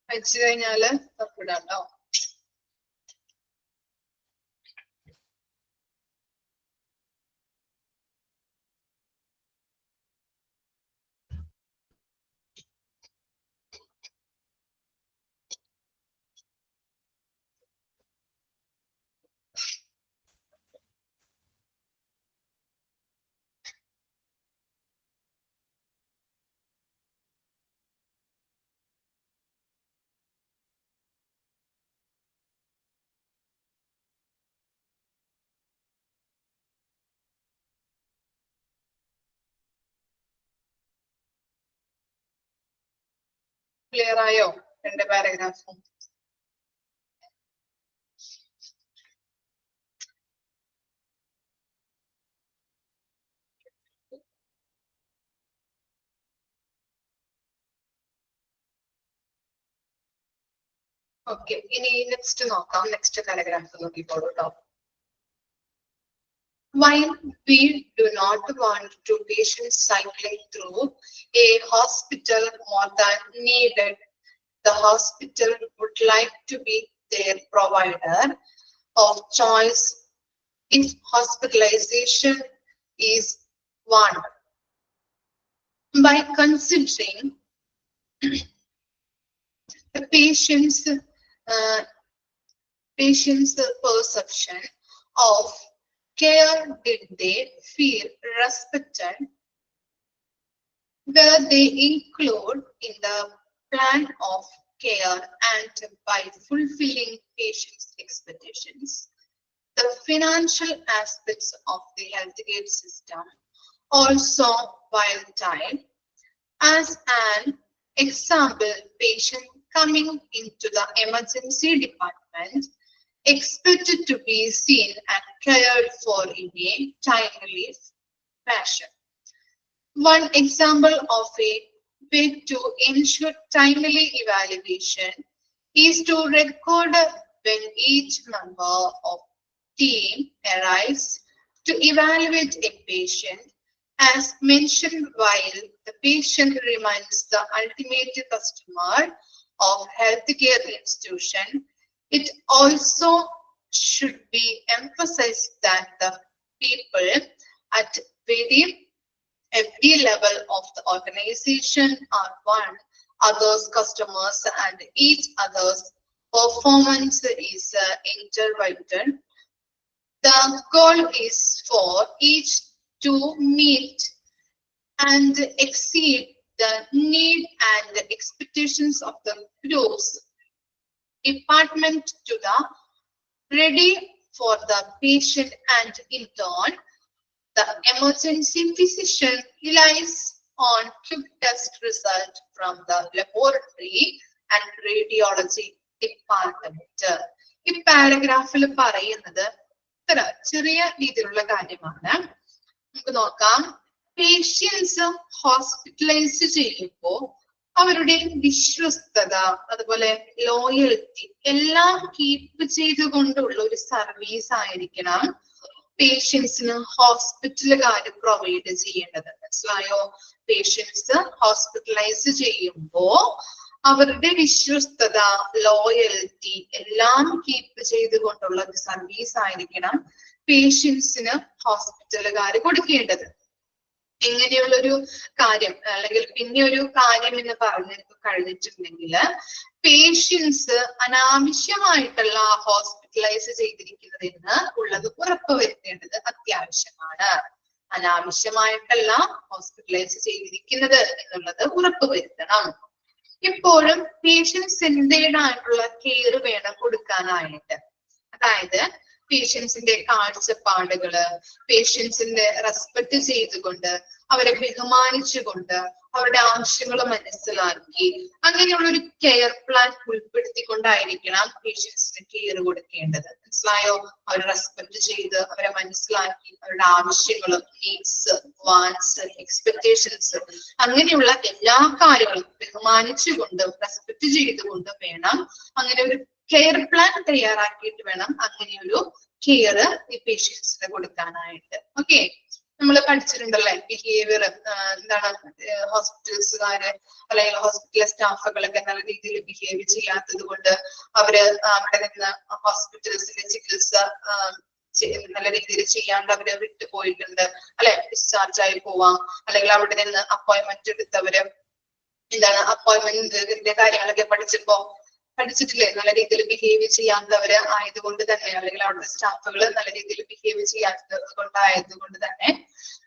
വെച്ച് കഴിഞ്ഞാല് തപ്പിടാം ട്ടോ. ക്ലിയർ ആയോ 2 പാരഗ്രാഫും? ഓക്കെ, ഇനി നെക്സ്റ്റ് നോക്കാം. നെക്സ്റ്റ് പാരഗ്രാഫ് നോക്കിക്കോളൂ ട്ടോ. While we do not want to patients cycling through a hospital more than needed, the hospital would like to be their provider of choice if hospitalization is wanted. By considering the patient's perception of care, did they feel respected? Were they included in the plan of care, and by fulfilling patients' expectations? The financial aspects of the healthcare system also volatile. As an example, patient coming into the emergency department expected to be seen and cared for in a timely fashion. One example of a way to ensure timely evaluation is to record when each member of team arrives to evaluate a patient. As mentioned, while the patient remains the ultimate customer of healthcare institution, it also should be emphasized that the people at every level of the organization are one other's customers and each other's performance is interrelated. The goal is for each to meet and exceed the need and the expectations of the group's department to the ready for the patient, and in turn the emergency physician relies on quick test result from the laboratory and radiology department. ഈ പാരഗ്രാഫിൽ പറയുന്നത് ഇത്ര ചെറിയ രീതിയിലുള്ള കാര്യമാണ്. നമുക്ക് നോക്കാം. Patients hospitalise ചെയ്യുമ്പോൾ അവരുടെ വിശ്വസ്തത, അതുപോലെ ലോയൽറ്റി എല്ലാം കീപ്പ് ചെയ്തുകൊണ്ടുള്ള ഒരു സർവീസ് ആയിരിക്കണം പേഷ്യൻസിന് ഹോസ്പിറ്റലുകാർ പ്രൊവൈഡ് ചെയ്യേണ്ടത്. മനസ്സിലായോ? പേഷ്യൻസ് ഹോസ്പിറ്റലൈസ് ചെയ്യുമ്പോ അവരുടെ വിശ്വസ്തത, ലോയൽറ്റി എല്ലാം കീപ്പ് ചെയ്തുകൊണ്ടുള്ള ഒരു സർവീസ് ആയിരിക്കണം പേഷ്യൻസിന് ഹോസ്പിറ്റലുകാർ കൊടുക്കേണ്ടത്. ഇങ്ങനെയുള്ളൊരു കാര്യം അല്ലെങ്കിൽ പിന്നെ ഒരു കാര്യം എന്ന് പറഞ്ഞു കഴിഞ്ഞിട്ടുണ്ടെങ്കിൽ പേഷ്യൻസ് അനാവശ്യമായിട്ടുള്ള ഹോസ്പിറ്റലൈസ് ചെയ്തിരിക്കുന്നതെന്ന് ഉള്ളത് ഉറപ്പുവരുത്തേണ്ടത് അത്യാവശ്യമാണ്. അനാവശ്യമായിട്ടല്ല ഹോസ്പിറ്റലൈസ് ചെയ്തിരിക്കുന്നത് എന്നുള്ളത് ഉറപ്പുവരുത്തണം. ഇപ്പോഴും പേഷ്യൻസ് സെന്റേർഡ് ആയിട്ടുള്ള കെയർ വേണം കൊടുക്കാനായിട്ട്. അതായത് പേഷ്യൻസിന്റെ കാഴ്ചപ്പാടുകള്, പേഷ്യൻസിന്റെ റെസ്പെക്ട് ചെയ്തുകൊണ്ട്, അവരെ ബഹുമാനിച്ചുകൊണ്ട്, അവരുടെ ആവശ്യങ്ങൾ മനസ്സിലാക്കി അങ്ങനെയുള്ള ഒരു കെയർ പ്ലാൻ ഉൾപ്പെടുത്തിക്കൊണ്ടായിരിക്കണം പേഷ്യൻസിന് കെയർ കൊടുക്കേണ്ടത്. മനസ്സിലായോ? അവരെ റെസ്പെക്ട് ചെയ്ത്, അവരെ മനസ്സിലാക്കി, അവരുടെ ആവശ്യങ്ങളും, നീഡ്സ്, വാൻസ്, എക്സ്പെക്ടേഷൻസ് അങ്ങനെയുള്ള എല്ലാ കാര്യങ്ങളും ബഹുമാനിച്ചുകൊണ്ടും റെസ്പെക്ട് ചെയ്തുകൊണ്ടും വേണം അങ്ങനെ ഒരു കെയർ പ്ലാൻ തയ്യാറാക്കിയിട്ട് വേണം അങ്ങനെയൊരു കെയർ ഈ പേഷ്യൻസിന് കൊടുക്കാനായിട്ട്. ഓക്കെ, നമ്മൾ പഠിച്ചിട്ടുണ്ടല്ലേ ബിഹേവിയർ എന്താണ്, ഹോസ്പിറ്റൽസുകാര് അല്ലെങ്കിൽ ഹോസ്പിറ്റൽ സ്റ്റാഫുകളൊക്കെ നല്ല രീതിയിൽ ബിഹേവ് ചെയ്യാത്തത് കൊണ്ട് അവര് അവിടെ നിന്ന് ഹോസ്പിറ്റൽസിലെ ചികിത്സ നല്ല രീതിയിൽ ചെയ്യാണ്ട് അവര് വിട്ടുപോയിട്ടുണ്ട്, അല്ലെ? ഡിസ്ചാർജ് ആയി പോവാം, അല്ലെങ്കിൽ അവിടെ നിന്ന് അപ്പോയിന്റ്മെന്റ് എടുത്തവര് എന്താണ് അപ്പോയിന്റ്മെന്റിന്റെ കാര്യങ്ങളൊക്കെ പഠിച്ചിട്ടില്ലേ? നല്ല രീതിയിൽ ബിഹേവ് ചെയ്യാത്തവര് ആയതുകൊണ്ട് തന്നെ, അല്ലെങ്കിൽ അവിടുത്തെ സ്റ്റാഫുകൾ നല്ല രീതിയിൽ ബിഹേവ് ചെയ്യാത്തത് കൊണ്ടായതുകൊണ്ട് തന്നെ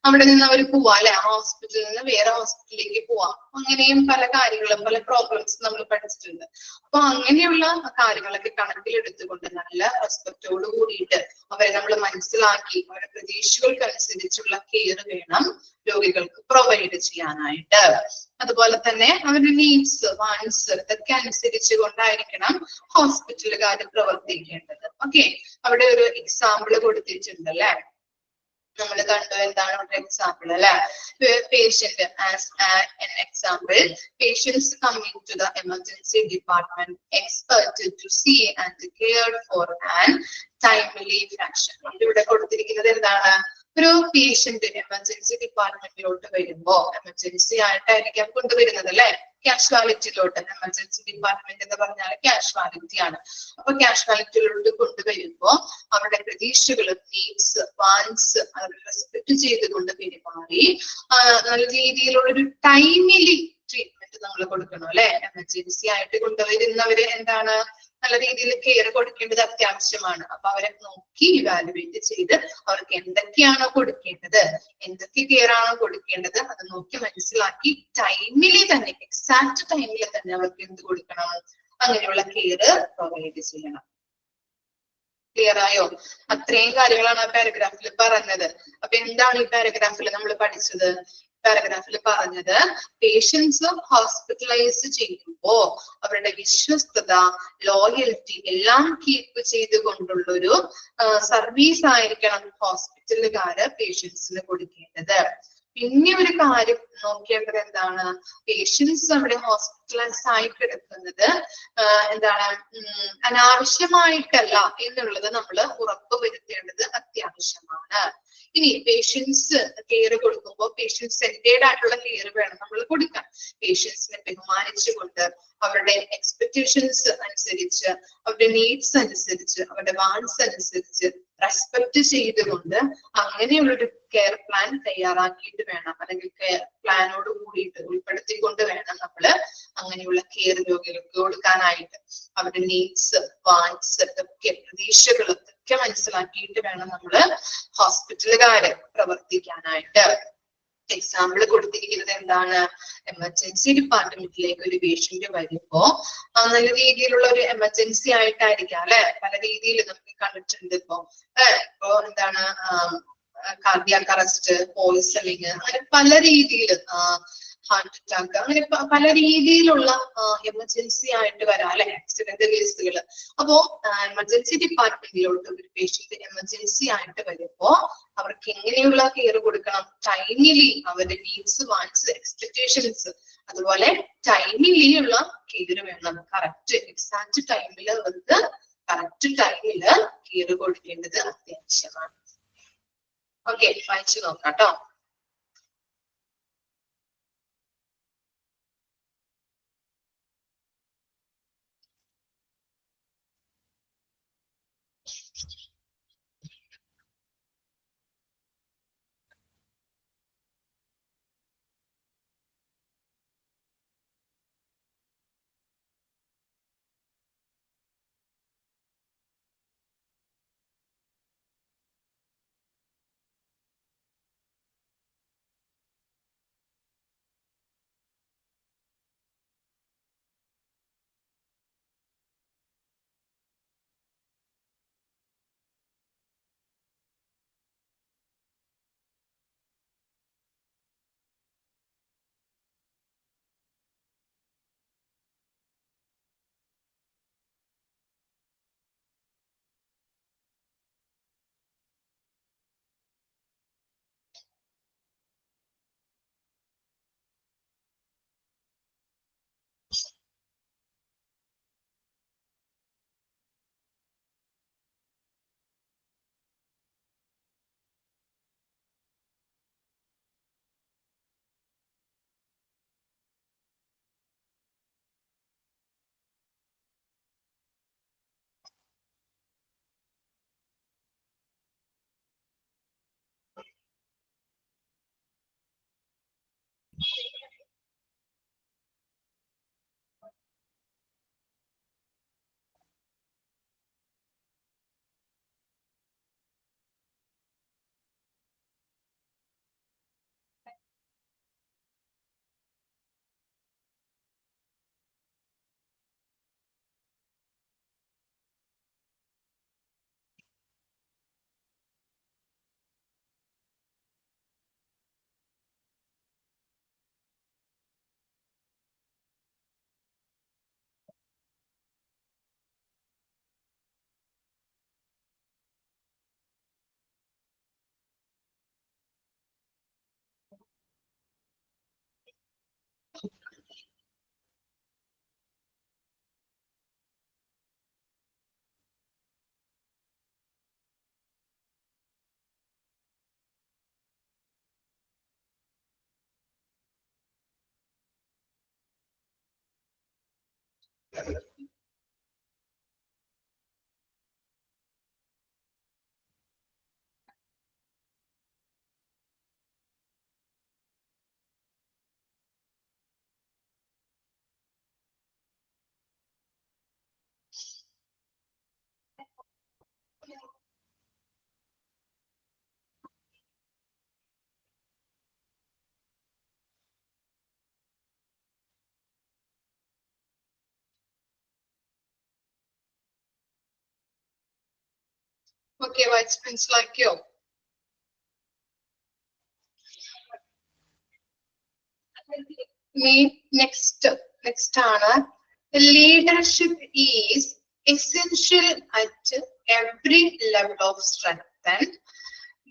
അവിടെ നിന്ന് അവർ പോവാം, അല്ലെ? ഹോസ്പിറ്റലിൽ നിന്ന് വേറെ ഹോസ്പിറ്റലിലേക്ക് പോവാം. അങ്ങനെയും പല കാര്യങ്ങളും, പല പ്രോബ്ലംസ് നമ്മൾ പഠിച്ചിട്ടുണ്ട്. അപ്പൊ അങ്ങനെയുള്ള കാര്യങ്ങളൊക്കെ കണക്കിലെടുത്തുകൊണ്ട് നല്ല റെസ്പെക്റ്റോട് കൂടിയിട്ട് അവരെ നമ്മൾ മനസ്സിലാക്കി അവരുടെ പ്രതീക്ഷകൾക്കനുസരിച്ചുള്ള കെയർ വേണം രോഗികൾക്ക് പ്രൊവൈഡ് ചെയ്യാനായിട്ട്. അതുപോലെ തന്നെ അവരുടെ നീഡ്സ്, വാൻസ് ഇതൊക്കെ അനുസരിച്ച് കൊണ്ടായിരിക്കണം ഹോസ്പിറ്റലുകാർ പ്രവർത്തിക്കേണ്ടത്. ഓക്കെ, അവിടെ ഒരു എക്സാമ്പിൾ കൊടുത്തിട്ടുണ്ട് അല്ലെ? നമ്മൾ കണ്ടു എന്താണ് ഒരു എക്സാമ്പിൾ അല്ലെ? Patient as an example, patients coming to the emergency department expected to see and care for an timely fraction. ഇവിടെ കൊടുത്തിരിക്കുന്നത് എന്താണ്? ഒരു പേഷ്യന്റ് എമർജൻസി ഡിപ്പാർട്ട്മെന്റിലോട്ട് വരുമ്പോ, എമർജൻസി ആയിട്ടായിരിക്കാം കൊണ്ടുവരുന്നത് അല്ലെ? കാഷ്വാലിറ്റിയിലോട്ട്. എമർജൻസി ഡിപ്പാർട്ട്മെന്റ് എന്ന് പറഞ്ഞാൽ കാഷ്വാലിറ്റി ആണ്. അപ്പൊ കാഷ്വാലിറ്റിയിലോട്ട് കൊണ്ടുവരുമ്പോ അവരുടെ പ്രതീക്ഷകളും, നീഡ്സ്, വാൻസ് അവരെ റെസ്പെക്ട് ചെയ്തുകൊണ്ട് പെരുമാറി നല്ല രീതിയിലുള്ള ഒരു ടൈമിലി ട്രീറ്റ്മെന്റ് നമ്മൾ കൊടുക്കണം അല്ലെ? എമർജൻസി ആയിട്ട് കൊണ്ടുവരുന്നവര് എന്താണ് നല്ല രീതിയിൽ കെയർ കൊടുക്കേണ്ടത് അത്യാവശ്യമാണ്. അപ്പൊ അവരെ നോക്കി ഇവാലുവേറ്റ് ചെയ്ത് അവർക്ക് എന്തൊക്കെയാണോ കൊടുക്കേണ്ടത്, എന്തൊക്കെ കെയർ ആണോ കൊടുക്കേണ്ടത് അത് നോക്കി മനസ്സിലാക്കി ടൈമില് തന്നെ, എക്സാക്ട് ടൈമിൽ തന്നെ അവർക്ക് എന്ത് കൊടുക്കണം, അങ്ങനെയുള്ള കെയർ പ്രൊവൈഡ് ചെയ്യണം. ക്ലിയർ ആയോ? അത്രയും കാര്യങ്ങളാണ് ആ പാരഗ്രാഫിൽ പറഞ്ഞത്. അപ്പൊ എന്താണ് ഈ പാരഗ്രാഫിൽ നമ്മൾ പഠിച്ചത്? പാരഗ്രാഫിൽ പറഞ്ഞത് പേഷ്യൻസ് ഹോസ്പിറ്റലൈസ് ചെയ്യുമ്പോ അവരുടെ വിശ്വസ്തത, ലോയൽറ്റി എല്ലാം കീപ്പ് ചെയ്തുകൊണ്ടുള്ളൊരു സർവീസ് ആയിരിക്കണം ഹോസ്പിറ്റലുകാര് പേഷ്യൻസിന് കൊടുക്കേണ്ടത്. പിന്നെ ഒരു കാര്യം നോക്കേണ്ടത് എന്താണ്? പേഷ്യൻസ് അവിടെ ഹോസ്പിറ്റലൈസ് ആയിട്ട് എടുക്കുന്നത് എന്താണ് അനാവശ്യമായിട്ടല്ല എന്നുള്ളത് നമ്മൾ ഉറപ്പ് വരുത്തേണ്ടത് അത്യാവശ്യമാണ്. ഇനി പേഷ്യൻസ് കെയർ കൊടുക്കുമ്പോൾ പേഷ്യൻസ് സെന്റേഡ് ആയിട്ടുള്ള കെയർ വേണം നമ്മൾ കൊടുക്കാൻ. പേഷ്യൻസിനെ ബഹുമാനിച്ചുകൊണ്ട് അവരുടെ എക്സ്പെക്ടേഷൻസ് അനുസരിച്ച് അവരുടെ നീഡ്സ് അനുസരിച്ച് അവരുടെ വാണ്ട്സ് അനുസരിച്ച് റെസ്പെക്ട് ചെയ്തുകൊണ്ട് അങ്ങനെയുള്ളൊരു കെയർ പ്ലാൻ തയ്യാറാക്കിയിട്ട് വേണം, അല്ലെങ്കിൽ കെയർ പ്ലാനോട് കൂടിയിട്ട് ഉൾപ്പെടുത്തിക്കൊണ്ട് വേണം നമ്മള് അങ്ങനെയുള്ള കെയർ രോഗികൾക്ക് കൊടുക്കാനായിട്ട്. അവരുടെ നീഡ്സ് വാണ്ട്സ് ഒക്കെ പ്രതീക്ഷകൾ ഒക്കെ മനസ്സിലാക്കിയിട്ട് വേണം നമ്മള് ഹോസ്പിറ്റലുകാര് പ്രവർത്തിക്കാനായിട്ട്. എക്സാമ്പിൾ കൊടുത്തിരിക്കുന്നത് എന്താണ്? എമർജൻസി ഡിപ്പാർട്ട്മെന്റിലേക്ക് ഒരു പേഷ്യന്റ് വരുമ്പോ നല്ല രീതിയിലുള്ള ഒരു എമർജൻസി ആയിട്ടായിരിക്കാം അല്ലെ, പല രീതിയിൽ നമുക്ക് കണ്ടിട്ടുണ്ട്. ഇപ്പോ എന്താണ് കാർഡിയാക് അറസ്റ്റ്, പോയിസണിങ്, അങ്ങനെ പല രീതിയിൽ ഹാർട്ട് അറ്റാക്ക്, അങ്ങനെ പല രീതിയിലുള്ള എമർജൻസി ആയിട്ട് വരാം അല്ലെ, ആക്സിഡന്റ് കേസുകൾ. അപ്പോ എമർജൻസി ഡിപ്പാർട്ട്മെന്റിലോട്ട് ഒരു പേഷ്യന്റ് എമർജൻസി ആയിട്ട് വരുമ്പോ അവർക്ക് എങ്ങനെയുള്ള കെയർ കൊടുക്കണം? ടൈമിലി അവരുടെ നീഡ്സ് വാണ്ട്സ് എക്സ്പെക്ടേഷൻസ് അതുപോലെ ടൈമിലി ഉള്ള കെയർ വേണം. കറക്റ്റ് എക്സാക്ട് ടൈമിൽ അവർക്ക് കറക്റ്റ് ടൈമില് കെയർ കൊടുക്കേണ്ടത് അത്യാവശ്യമാണ്. ഓക്കെ, വായിച്ചു നോക്കാം കേട്ടോ. Okay, Vice മനസ്സിലാക്കിയോ? Next ആണ് leadership is essential at every level of strength and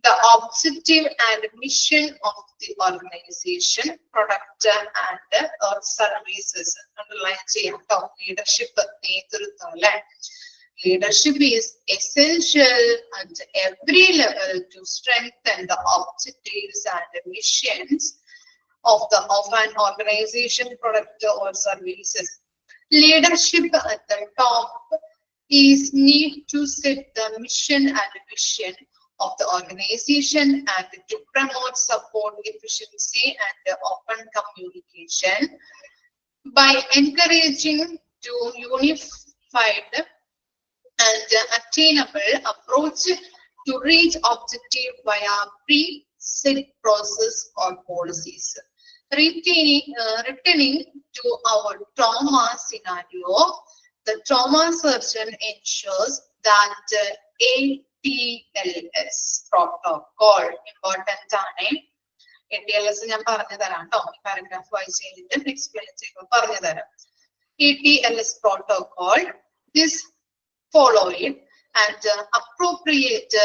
the objective and mission of the organization, product and or services. Underline cheyato. Leadership nethrutvam alle. Leadership is essential at every level to strengthen the objectives and missions of an organization, product or services. Leadership at the top is need to set the mission and vision of the organization and to promote, support efficiency and open communication by encouraging to unified and attainable approach to reach objective via pre-set process or policies. Returning to our trauma scenario, the trauma surgeon ensures that ATLS protocol important ആണ്. ATLS ഞാൻ പറഞ്ഞു തരാം കേട്ടോ. Paragraph വായിച്ച് കഴിഞ്ഞിട്ട് explain ചെയ്യുമ്പോൾ പറഞ്ഞു തരാം. ATLS protocol is followed and appropriate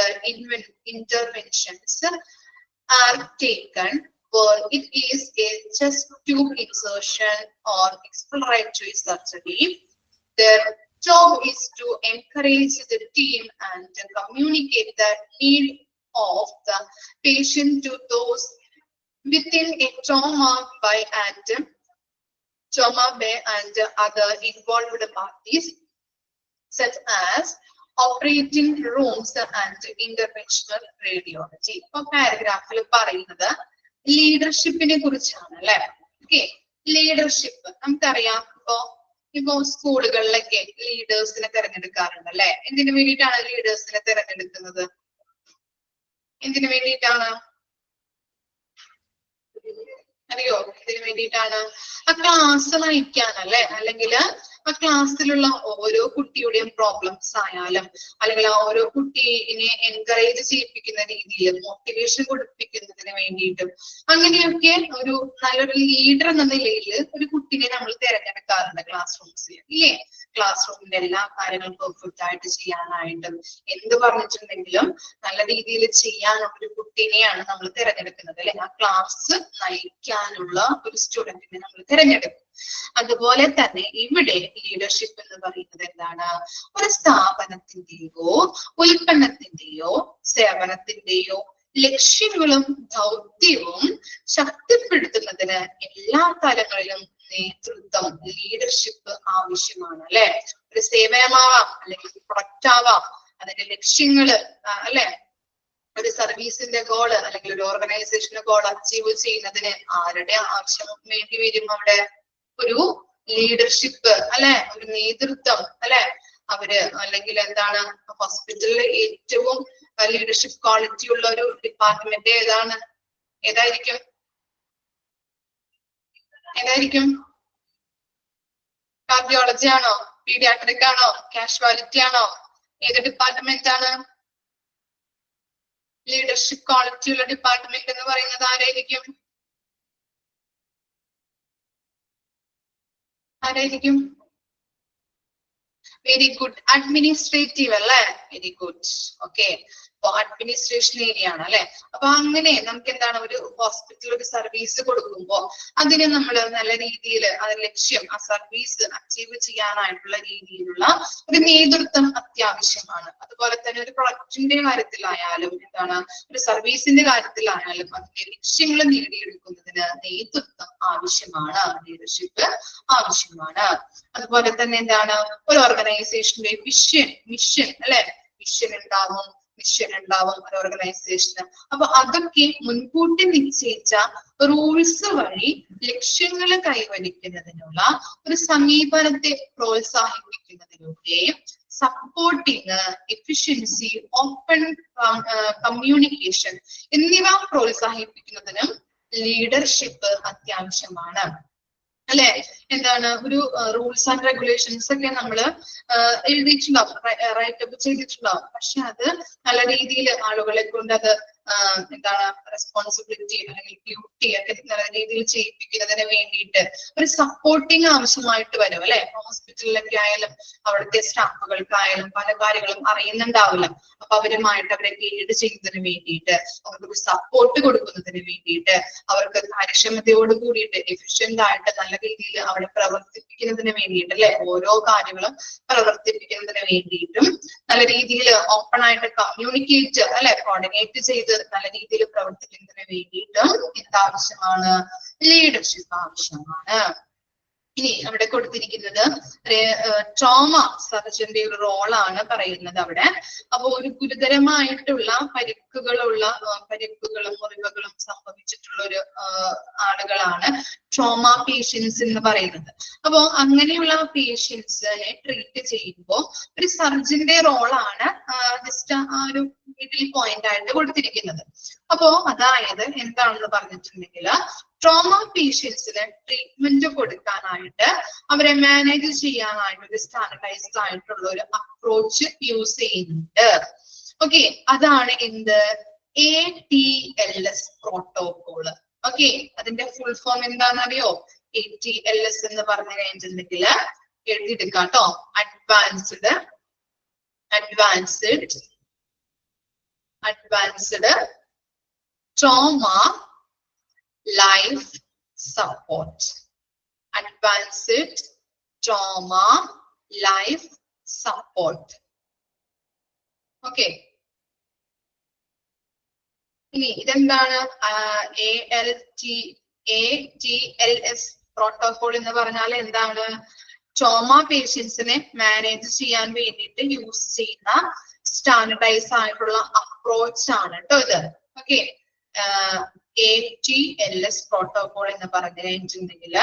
interventions are taken where it is a chest tube insertion or exploratory surgery. Their job is to encourage the team and communicate the need of the patient to those within a trauma bay and other involved parties, such as operating rooms and interventional radiology. ഇപ്പൊ പാരഗ്രാഫിൽ പറയുന്നത് ലീഡർഷിപ്പിനെ കുറിച്ചാണ് അല്ലെ. Okay, leadership നമുക്കറിയാം. ഇപ്പൊ സ്കൂളുകളിലൊക്കെ ലീഡേഴ്സിനെ തിരഞ്ഞെടുക്കാറുണ്ട് അല്ലെ. എന്തിനു വേണ്ടിയിട്ടാണ് ലീഡേഴ്സിനെ തിരഞ്ഞെടുക്കുന്നത്? എന്തിനു വേണ്ടിയിട്ടാണ് അറിയോ? ഇതിനു വേണ്ടിയിട്ടാണ് ആ ക്ലാസ് നയിക്കാനല്ലേ, അല്ലെങ്കിൽ ആ ക്ലാസ്സിലുള്ള ഓരോ കുട്ടിയുടെയും പ്രോബ്ലംസ് ആയാലും, അല്ലെങ്കിൽ ആ ഓരോ കുട്ടീനെ എൻകറേജ് ചെയ്യിപ്പിക്കുന്ന രീതിയിൽ മോട്ടിവേഷൻ കൊടുപ്പിക്കുന്നതിന് വേണ്ടിയിട്ടും അങ്ങനെയൊക്കെ ഒരു നല്ലൊരു ലീഡർ എന്ന നിലയിൽ ഒരു കുട്ടീനെ നമ്മൾ തിരഞ്ഞെടുക്കാറുണ്ട് ക്ലാസ് റൂംസിൽ ഇല്ലേ. ക്ലാസ് റൂമിന്റെ എല്ലാ കാര്യങ്ങളും പെർഫെക്റ്റ് ആയിട്ട് ചെയ്യാനായിട്ടും എന്ത് പറഞ്ഞിട്ടുണ്ടെങ്കിലും നല്ല രീതിയിൽ ചെയ്യാനുള്ള ഒരു കുട്ടീനെയാണ് നമ്മൾ തിരഞ്ഞെടുക്കുന്നത് അല്ലെ. ആ ക്ലാസ് നയിക്കാനുള്ള ഒരു സ്റ്റുഡന്റിനെ നമ്മൾ തിരഞ്ഞെടുക്കും. അതുപോലെ തന്നെ ഇവിടെ ലീഡർഷിപ്പ് എന്ന് പറയുന്നത് എന്താണ്? ഒരു സ്ഥാപനത്തിന്റെയോ ഉൽപ്പന്നത്തിന്റെയോ സേവനത്തിന്റെയോ ലക്ഷ്യങ്ങളും ദൗത്യവും ശക്തിപ്പെടുത്തുന്നതിന് എല്ലാ തലങ്ങളിലും നേതൃത്വം ലീഡർഷിപ്പ് ആവശ്യമാണ് അല്ലെ. ഒരു സേവനമാവാം, അല്ലെങ്കിൽ പ്രൊഡക്റ്റ് ആവാം, അതിന്റെ ലക്ഷ്യങ്ങള് അല്ലെ, ഒരു സർവീസിന്റെ ഗോള് അല്ലെങ്കിൽ ഒരു ഓർഗനൈസേഷന്റെ ഗോൾ അച്ചീവ് ചെയ്യുന്നതിന് ആരുടെ ആവശ്യം വേണ്ടി വരും? അവിടെ ഒരു ലീഡർഷിപ്പ് അല്ലെ, ഒരു നേതൃത്വം അല്ലെ. അവര് അല്ലെങ്കിൽ എന്താണ്, ഹോസ്പിറ്റലിലെ ഏറ്റവും ലീഡർഷിപ്പ് ക്വാളിറ്റി ഉള്ള ഒരു ഡിപ്പാർട്ട്മെന്റ് ഏതാണ്? ഏതായിരിക്കും? കാർഡിയോളജി ആണോ? പീഡിയാട്രിക് ആണോ? കാഷ്വാലിറ്റി ആണോ? ഏത് ഡിപ്പാർട്ട്മെന്റ് ആണ്? ലീഡർഷിപ്പ് ക്വാളിറ്റി ഉള്ള ഡിപ്പാർട്ട്മെന്റ് എന്ന് പറയുന്നത് ആരായിരിക്കും? Very good. അഡ്മിനിസ്ട്രേറ്റീവ് അല്ലേ? Very good. ഓക്കെ, അപ്പൊ അഡ്മിനിസ്ട്രേഷൻ ഏരിയ ആണ് അല്ലെ. അപ്പൊ അങ്ങനെ നമുക്ക് എന്താണ്, ഒരു ഹോസ്പിറ്റൽ ഒരു സർവീസ് കൊടുക്കുമ്പോ അതിന് നമ്മൾ നല്ല രീതിയിൽ ആ ലക്ഷ്യം, ആ സർവീസ് അച്ചീവ് ചെയ്യാനായിട്ടുള്ള രീതിയിലുള്ള ഒരു നേതൃത്വം അത്യാവശ്യമാണ്. അതുപോലെ തന്നെ ഒരു പ്രൊഡക്റ്റിന്റെ കാര്യത്തിലായാലും എന്താണ്, ഒരു സർവീസിന്റെ കാര്യത്തിലായാലും അതിന്റെ ലക്ഷ്യങ്ങൾ നേടിയെടുക്കുന്നതിന് നേതൃത്വം ആവശ്യമാണ്, ലീഡർഷിപ്പ് ആവശ്യമാണ്. അതുപോലെ തന്നെ എന്താണ്, ഒരു ഓർഗനൈസേഷന്റെ മിഷൻ അല്ലെ, മിഷൻ ഉണ്ടാവും ഒരു ഓർഗനൈസേഷന്. അപ്പൊ അതൊക്കെ മുൻകൂട്ടി നിശ്ചയിച്ച റൂൾസ് വഴി ലക്ഷ്യങ്ങൾ കൈവരിക്കുന്നതിനുള്ള ഒരു സമീപനത്തെ പ്രോത്സാഹിപ്പിക്കുന്നതിലൂടെ സപ്പോർട്ടിങ്, എഫിഷ്യൻസി, ഓപ്പൺ കമ്മ്യൂണിക്കേഷൻ എന്നിവ പ്രോത്സാഹിപ്പിക്കുന്നതിനും ലീഡർഷിപ്പ് അത്യാവശ്യമാണ് അല്ലെ. എന്താണ്, ഒരു റൂൾസ് ആൻഡ് റെഗുലേഷൻസ് ഒക്കെ നമ്മള് എഴുതിയിട്ടുണ്ടാവും, റൈറ്റപ്പ് ചെയ്തിട്ടുണ്ടാവും. പക്ഷെ അത് നല്ല രീതിയിൽ ആളുകളെ കൊണ്ട് അത് എന്താണ് റെസ്പോൺസിബിലിറ്റി അല്ലെങ്കിൽ ഡ്യൂട്ടി ഒക്കെ നല്ല രീതിയിൽ ചെയ്യിപ്പിക്കുന്നതിന് വേണ്ടിയിട്ട് ഒരു സപ്പോർട്ടിങ് ആവശ്യമായിട്ട് വരും അല്ലെ. ഹോസ്പിറ്റലിലൊക്കെ ആയാലും അവിടുത്തെ സ്റ്റാഫുകൾക്കായാലും പല കാര്യങ്ങളും അറിയുന്നുണ്ടാവില്ല. അപ്പൊ അവരുമായിട്ട് അവരെ ഗൈഡ് ചെയ്യുന്നതിന് വേണ്ടിയിട്ട്, അവർക്ക് സപ്പോർട്ട് കൊടുക്കുന്നതിന് വേണ്ടിയിട്ട്, അവർക്ക് കാര്യക്ഷമതയോട് കൂടിയിട്ട് എഫിഷ്യന്റ് ആയിട്ട് നല്ല രീതിയിൽ അവിടെ പ്രവർത്തിപ്പിക്കുന്നതിന് വേണ്ടിയിട്ട് അല്ലെ, ഓരോ കാര്യങ്ങളും പ്രവർത്തിപ്പിക്കുന്നതിന് വേണ്ടിയിട്ടും നല്ല രീതിയിൽ ഓപ്പൺ ആയിട്ട് കമ്മ്യൂണിക്കേറ്റ് അല്ലെ, കോർഡിനേറ്റ് ചെയ്ത് നല്ല രീതിയിൽ പ്രവർത്തിക്കുന്നതിന് വേണ്ടിയിട്ടും എന്താവശ്യമാണ്? ലീഡർഷിപ്പ് ആവശ്യമാണ്. ഇനി അവിടെ കൊടുത്തിരിക്കുന്നത് ട്രോമ സർജന്റെ ഒരു റോളാണ് പറയുന്നത് അവിടെ. അപ്പൊ ഒരു ഗുരുതരമായിട്ടുള്ള പരിക്കുകളും മുറിവുകളും സംഭവിച്ചിട്ടുള്ള ഒരു ആളുകളാണ് ട്രോമ പേഷ്യൻസ് എന്ന് പറയുന്നത്. അപ്പോ അങ്ങനെയുള്ള പേഷ്യൻസിനെ ട്രീറ്റ് ചെയ്യുമ്പോൾ ഒരു സർജന്റെ റോളാണ് ജസ്റ്റ് ആ ഒരു മിഡിൽ പോയിന്റ് ആയിട്ട് കൊടുത്തിരിക്കുന്നത്. അപ്പോ അതായത് എന്താണെന്ന് പറഞ്ഞിട്ടുണ്ടെങ്കിൽ ട്രോമ പേഷ്യൻസിന് ട്രീറ്റ്മെന്റ് കൊടുക്കാനായിട്ട് അവരെ മാനേജ് ചെയ്യാനായിട്ട് ഒരു സ്റ്റാൻഡർഡൈസ്ഡ് ആയിട്ടുള്ള ഒരു അപ്രോച്ച് യൂസ് ചെയ്യുന്നുണ്ട്. ഓക്കെ, അതാണ് എന്ത്? ATLS protocol. ഓക്കെ, അതിന്റെ ഫുൾ ഫോം എന്താണെന്നറിയോ? ATLS എന്ന് പറഞ്ഞു കഴിഞ്ഞിട്ടുണ്ടെങ്കിൽ എഴുതിയെടുക്കാം കേട്ടോ. Advanced trauma life support. Advanced trauma life support. Okay. ഇനി ഇതെന്താണ്? ATLS പ്രോട്ടോകോൾ എന്ന് പറഞ്ഞാൽ എന്താണ്? ട്രോമ പേഷ്യൻസിനെ മാനേജ് ചെയ്യാൻ വേണ്ടിയിട്ട് യൂസ് ചെയ്യുന്ന സ്റ്റാൻഡർഡൈസ് ആയിട്ടുള്ള അപ്രോച്ച് ആണ് കേട്ടോ ഇത്. ഓക്കെ, ATLS പ്രോട്ടോകോൾ എന്ന് പറഞ്ഞു കഴിഞ്ഞിട്ടുണ്ടെങ്കിൽ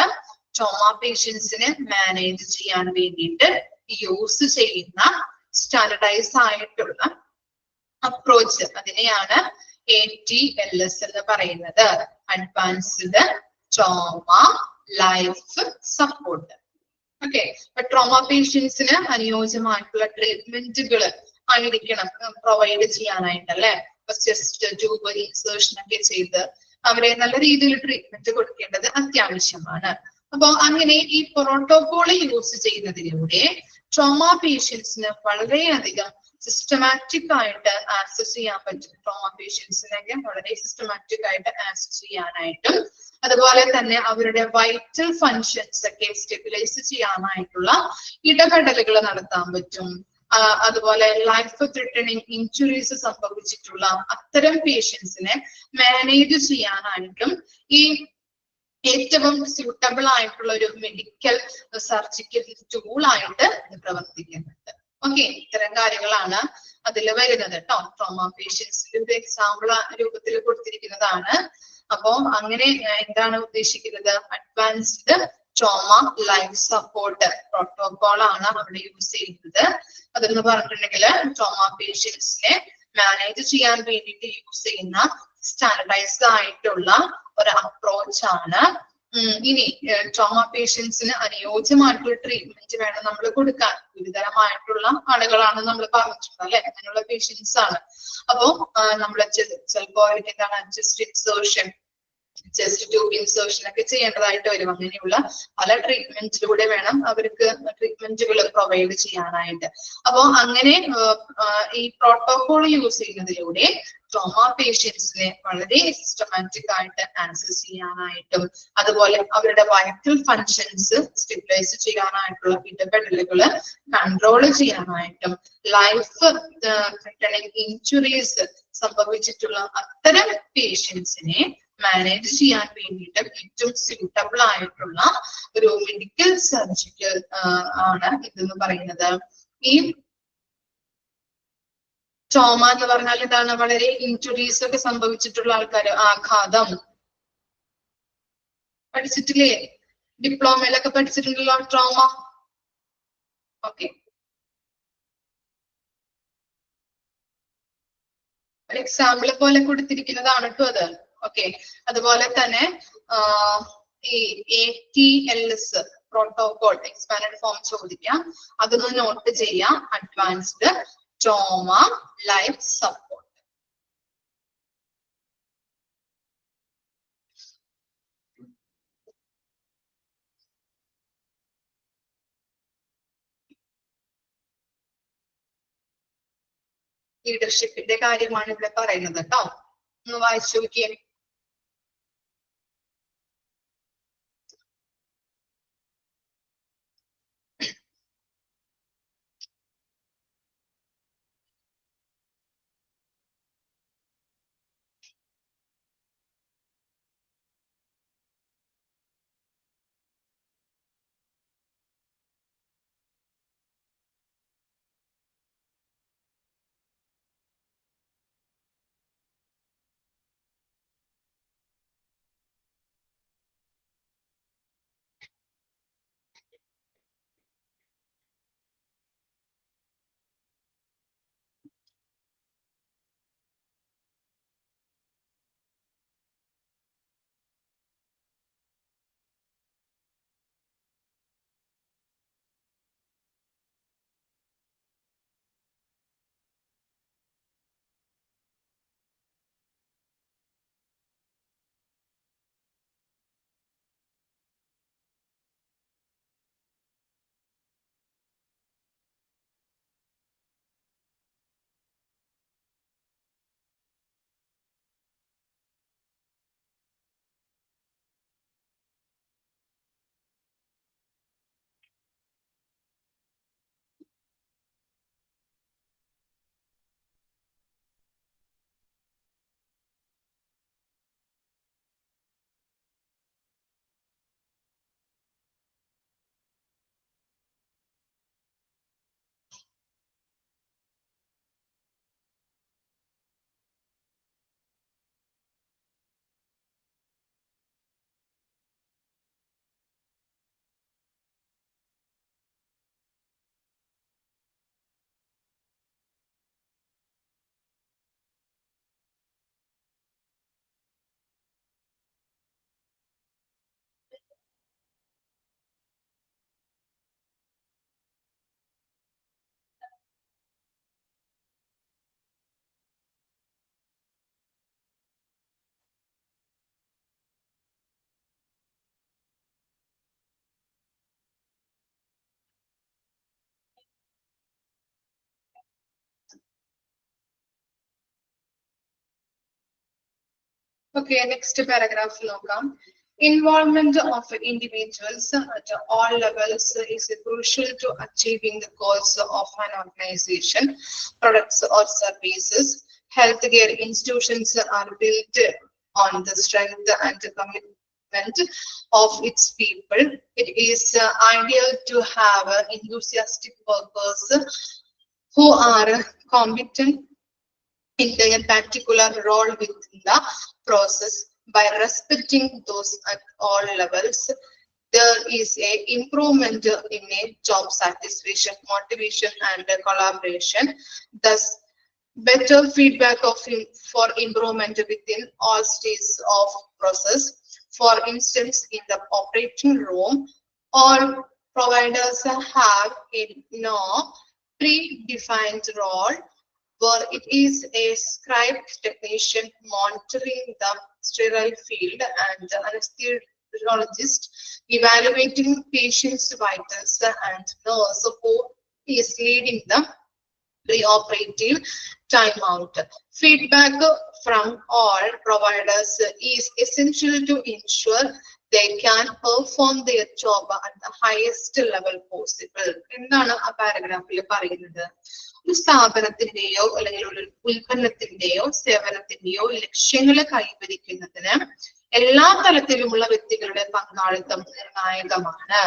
ട്രോമ പേഷ്യൻസിനെ മാനേജ് ചെയ്യാൻ വേണ്ടിയിട്ട് യൂസ് ചെയ്യുന്ന സ്റ്റാൻഡർഡൈസ് ആയിട്ടുള്ള അപ്രോച്ച്, അതിനെയാണ് ATLS എന്ന് പറയുന്നത്. Advanced trauma life support. Okay, അപ്പൊ ട്രോമ പേഷ്യൻസിന് അനുയോജ്യമായിട്ടുള്ള ട്രീറ്റ്മെന്റുകൾ ആയിരിക്കണം പ്രൊവൈഡ് ചെയ്യാനായിട്ട് അല്ലെ. ചെസ്റ്റ് ട്യൂബ് ഇൻസേർഷൻ ഒക്കെ ചെയ്ത് അവരെ നല്ല രീതിയിൽ ട്രീറ്റ്മെന്റ് കൊടുക്കേണ്ടത് അത്യാവശ്യമാണ്. അപ്പൊ അങ്ങനെ ഈ പ്രോട്ടോകോൾ യൂസ് ചെയ്യുന്നതിലൂടെ ട്രോമ പേഷ്യൻസിന് വളരെയധികം സിസ്റ്റമാറ്റിക് ആയിട്ട് ആക്സസ് ചെയ്യാൻ പറ്റും. ട്രോമ പേഷ്യൻസിനൊക്കെ വളരെ സിസ്റ്റമാറ്റിക് ആയിട്ട് ആക്സസ് ചെയ്യാനായിട്ടും അതുപോലെ തന്നെ അവരുടെ വൈറ്റൽ ഫങ്ഷൻസ് ഒക്കെ സ്റ്റെബിലൈസ് ചെയ്യാനായിട്ടുള്ള ഇടപെടലുകൾ നടത്താൻ പറ്റും. അതുപോലെ ലൈഫ് ത്രെട്ടനിങ് ഇഞ്ചുറീസ് സംഭവിച്ചിട്ടുള്ള അത്തരം പേഷ്യൻസിനെ മാനേജ് ചെയ്യാനായിട്ടും ഈ ഏറ്റവും സ്യൂട്ടബിൾ ആയിട്ടുള്ള ഒരു മെഡിക്കൽ സർജിക്കൽ ടൂൾ ആയിട്ട് ഇത് പ്രവർത്തിക്കുന്നുണ്ട്. ഓക്കെ, ഇത്തരം കാര്യങ്ങളാണ് അതിൽ വരുന്നത് കേട്ടോ. ട്രോമ പേഷ്യൻസിന്റെ ഒരു എക്സാമ്പിൾ രൂപത്തിൽ കൊടുത്തിരിക്കുന്നതാണ്. അപ്പോ അങ്ങനെ എന്താണ് ഉദ്ദേശിക്കുന്നത്? Advanced trauma life support protocol ആണ് അവിടെ യൂസ് ചെയ്യുന്നത്. അതെന്ന് പറഞ്ഞിട്ടുണ്ടെങ്കിൽ ട്രോമ പേഷ്യൻസിനെ മാനേജ് ചെയ്യാൻ വേണ്ടിയിട്ട് യൂസ് ചെയ്യുന്ന സ്റ്റാൻഡർഡൈസ്ഡ് ആയിട്ടുള്ള ഒരു അപ്രോച്ച് ആണ്. ഇനി ട്രോമ പേഷ്യൻസിന് അനുയോജ്യമായിട്ടുള്ള ട്രീറ്റ്മെന്റ് വേണം നമ്മൾ കൊടുക്കാൻ. ഗുരുതരമായിട്ടുള്ള ആളുകളാണ് നമ്മൾ പറഞ്ഞിട്ടുള്ളത് അല്ലെ, അങ്ങനെയുള്ള പേഷ്യൻസ് ആണ്. അപ്പോ നമ്മൾ ചിലപ്പോ എന്താണ് chest insertion, chest tube insertion ഒക്കെ ചെയ്യേണ്ടതായിട്ട് വരും. അങ്ങനെയുള്ള പല ട്രീറ്റ്മെന്റിലൂടെ വേണം അവർക്ക് ട്രീറ്റ്മെന്റുകൾ പ്രൊവൈഡ് ചെയ്യാനായിട്ട്. അപ്പോ അങ്ങനെ ഈ പ്രോട്ടോകോൾ യൂസ് ചെയ്യുന്നതിലൂടെ ട്രോമ പേഷ്യൻസിനെ വളരെ സിസ്റ്റമാറ്റിക് ആയിട്ട് ആക്സസ് ചെയ്യാനായിട്ടും അതുപോലെ അവരുടെ വൈറ്റൽ ഫങ്ഷൻസ് സ്റ്റെബിലൈസ് ചെയ്യാനായിട്ടുള്ള ഇടപെടലുകൾ കൺട്രോൾ ചെയ്യാനായിട്ടും ലൈഫ് ത്രെട്ടനിങ് ഇഞ്ചുറീസ് സംഭവിച്ചിട്ടുള്ള അത്തരം പേഷ്യൻസിനെ മാനേജ് ചെയ്യാൻ വേണ്ടിയിട്ട് ഏറ്റവും സ്യൂട്ടബിൾ ആയിട്ടുള്ള ഒരു മെഡിക്കൽ സർജിക്കൽ ആണ് ഇതെന്ന് പറയുന്നത്. ഈ ട്രോമ എന്ന് പറഞ്ഞാൽ എന്താണ്? വളരെ ഇഞ്ചുറീസ് ഒക്കെ സംഭവിച്ചിട്ടുള്ള ആൾക്കാർ, ആഘാതം പഠിച്ചിട്ടില്ലേ? ഡിപ്ലോമയിലൊക്കെ പഠിച്ചിട്ടുണ്ടല്ലോ ട്രോമ. ഓക്കെ, ഒരു എക്സാമ്പിൾ പോലെ കൊടുത്തിരിക്കുന്നതാണ് കേട്ടോ അത്. ഓക്കെ, അതുപോലെ തന്നെ ഈ ATLS പ്രോട്ടോകോൾ എക്സ്പാൻഡഡ് ഫോം ചോദിക്കാം, അതൊന്ന് നോട്ട് ചെയ്യാം. Advanced trauma life support. ലീഡർഷിപ്പിന്റെ കാര്യമാണ് ഇവിടെ പറയുന്നത് കേട്ടോ. ഒന്ന് വായിച്ചു നോക്കിയേ. Okay, next paragraph നോക്കാം. Involvement of individuals at all levels is crucial to achieving the goals of an organization, products or services. Healthcare institutions are built on the strength and commitment of its people. It is ideal to have enthusiastic workers who are competent in their particular role within the process. By respecting those at all levels, there is a improvement in a job satisfaction, motivation, and collaboration. Thus, better feedback for improvement within all stages of process. For instance, in the operating room, all providers have a predefined role, where it is a scribe technician monitoring the sterile field and the anesthesiologist evaluating patients' vitals and nurse who is leading the pre-operative timeout. Feedback from all providers is essential to ensure they can perform their job at the highest level possible. എന്താണ് ആ പാരഗ്രാഫിൽ പറയുന്നത്? ഒരു സ്ഥാപനത്തിന്റെയോ അല്ലെങ്കിൽ ഒരു ഉൽപ്പന്നത്തിന്റെയോ സേവനത്തിന്റെയോ ലക്ഷ്യങ്ങൾ കൈവരിക്കുന്നതിന് എല്ലാ തലത്തിലുമുള്ള വ്യക്തികളുടെ പങ്കാളിത്തം നിർണായകമാണ്.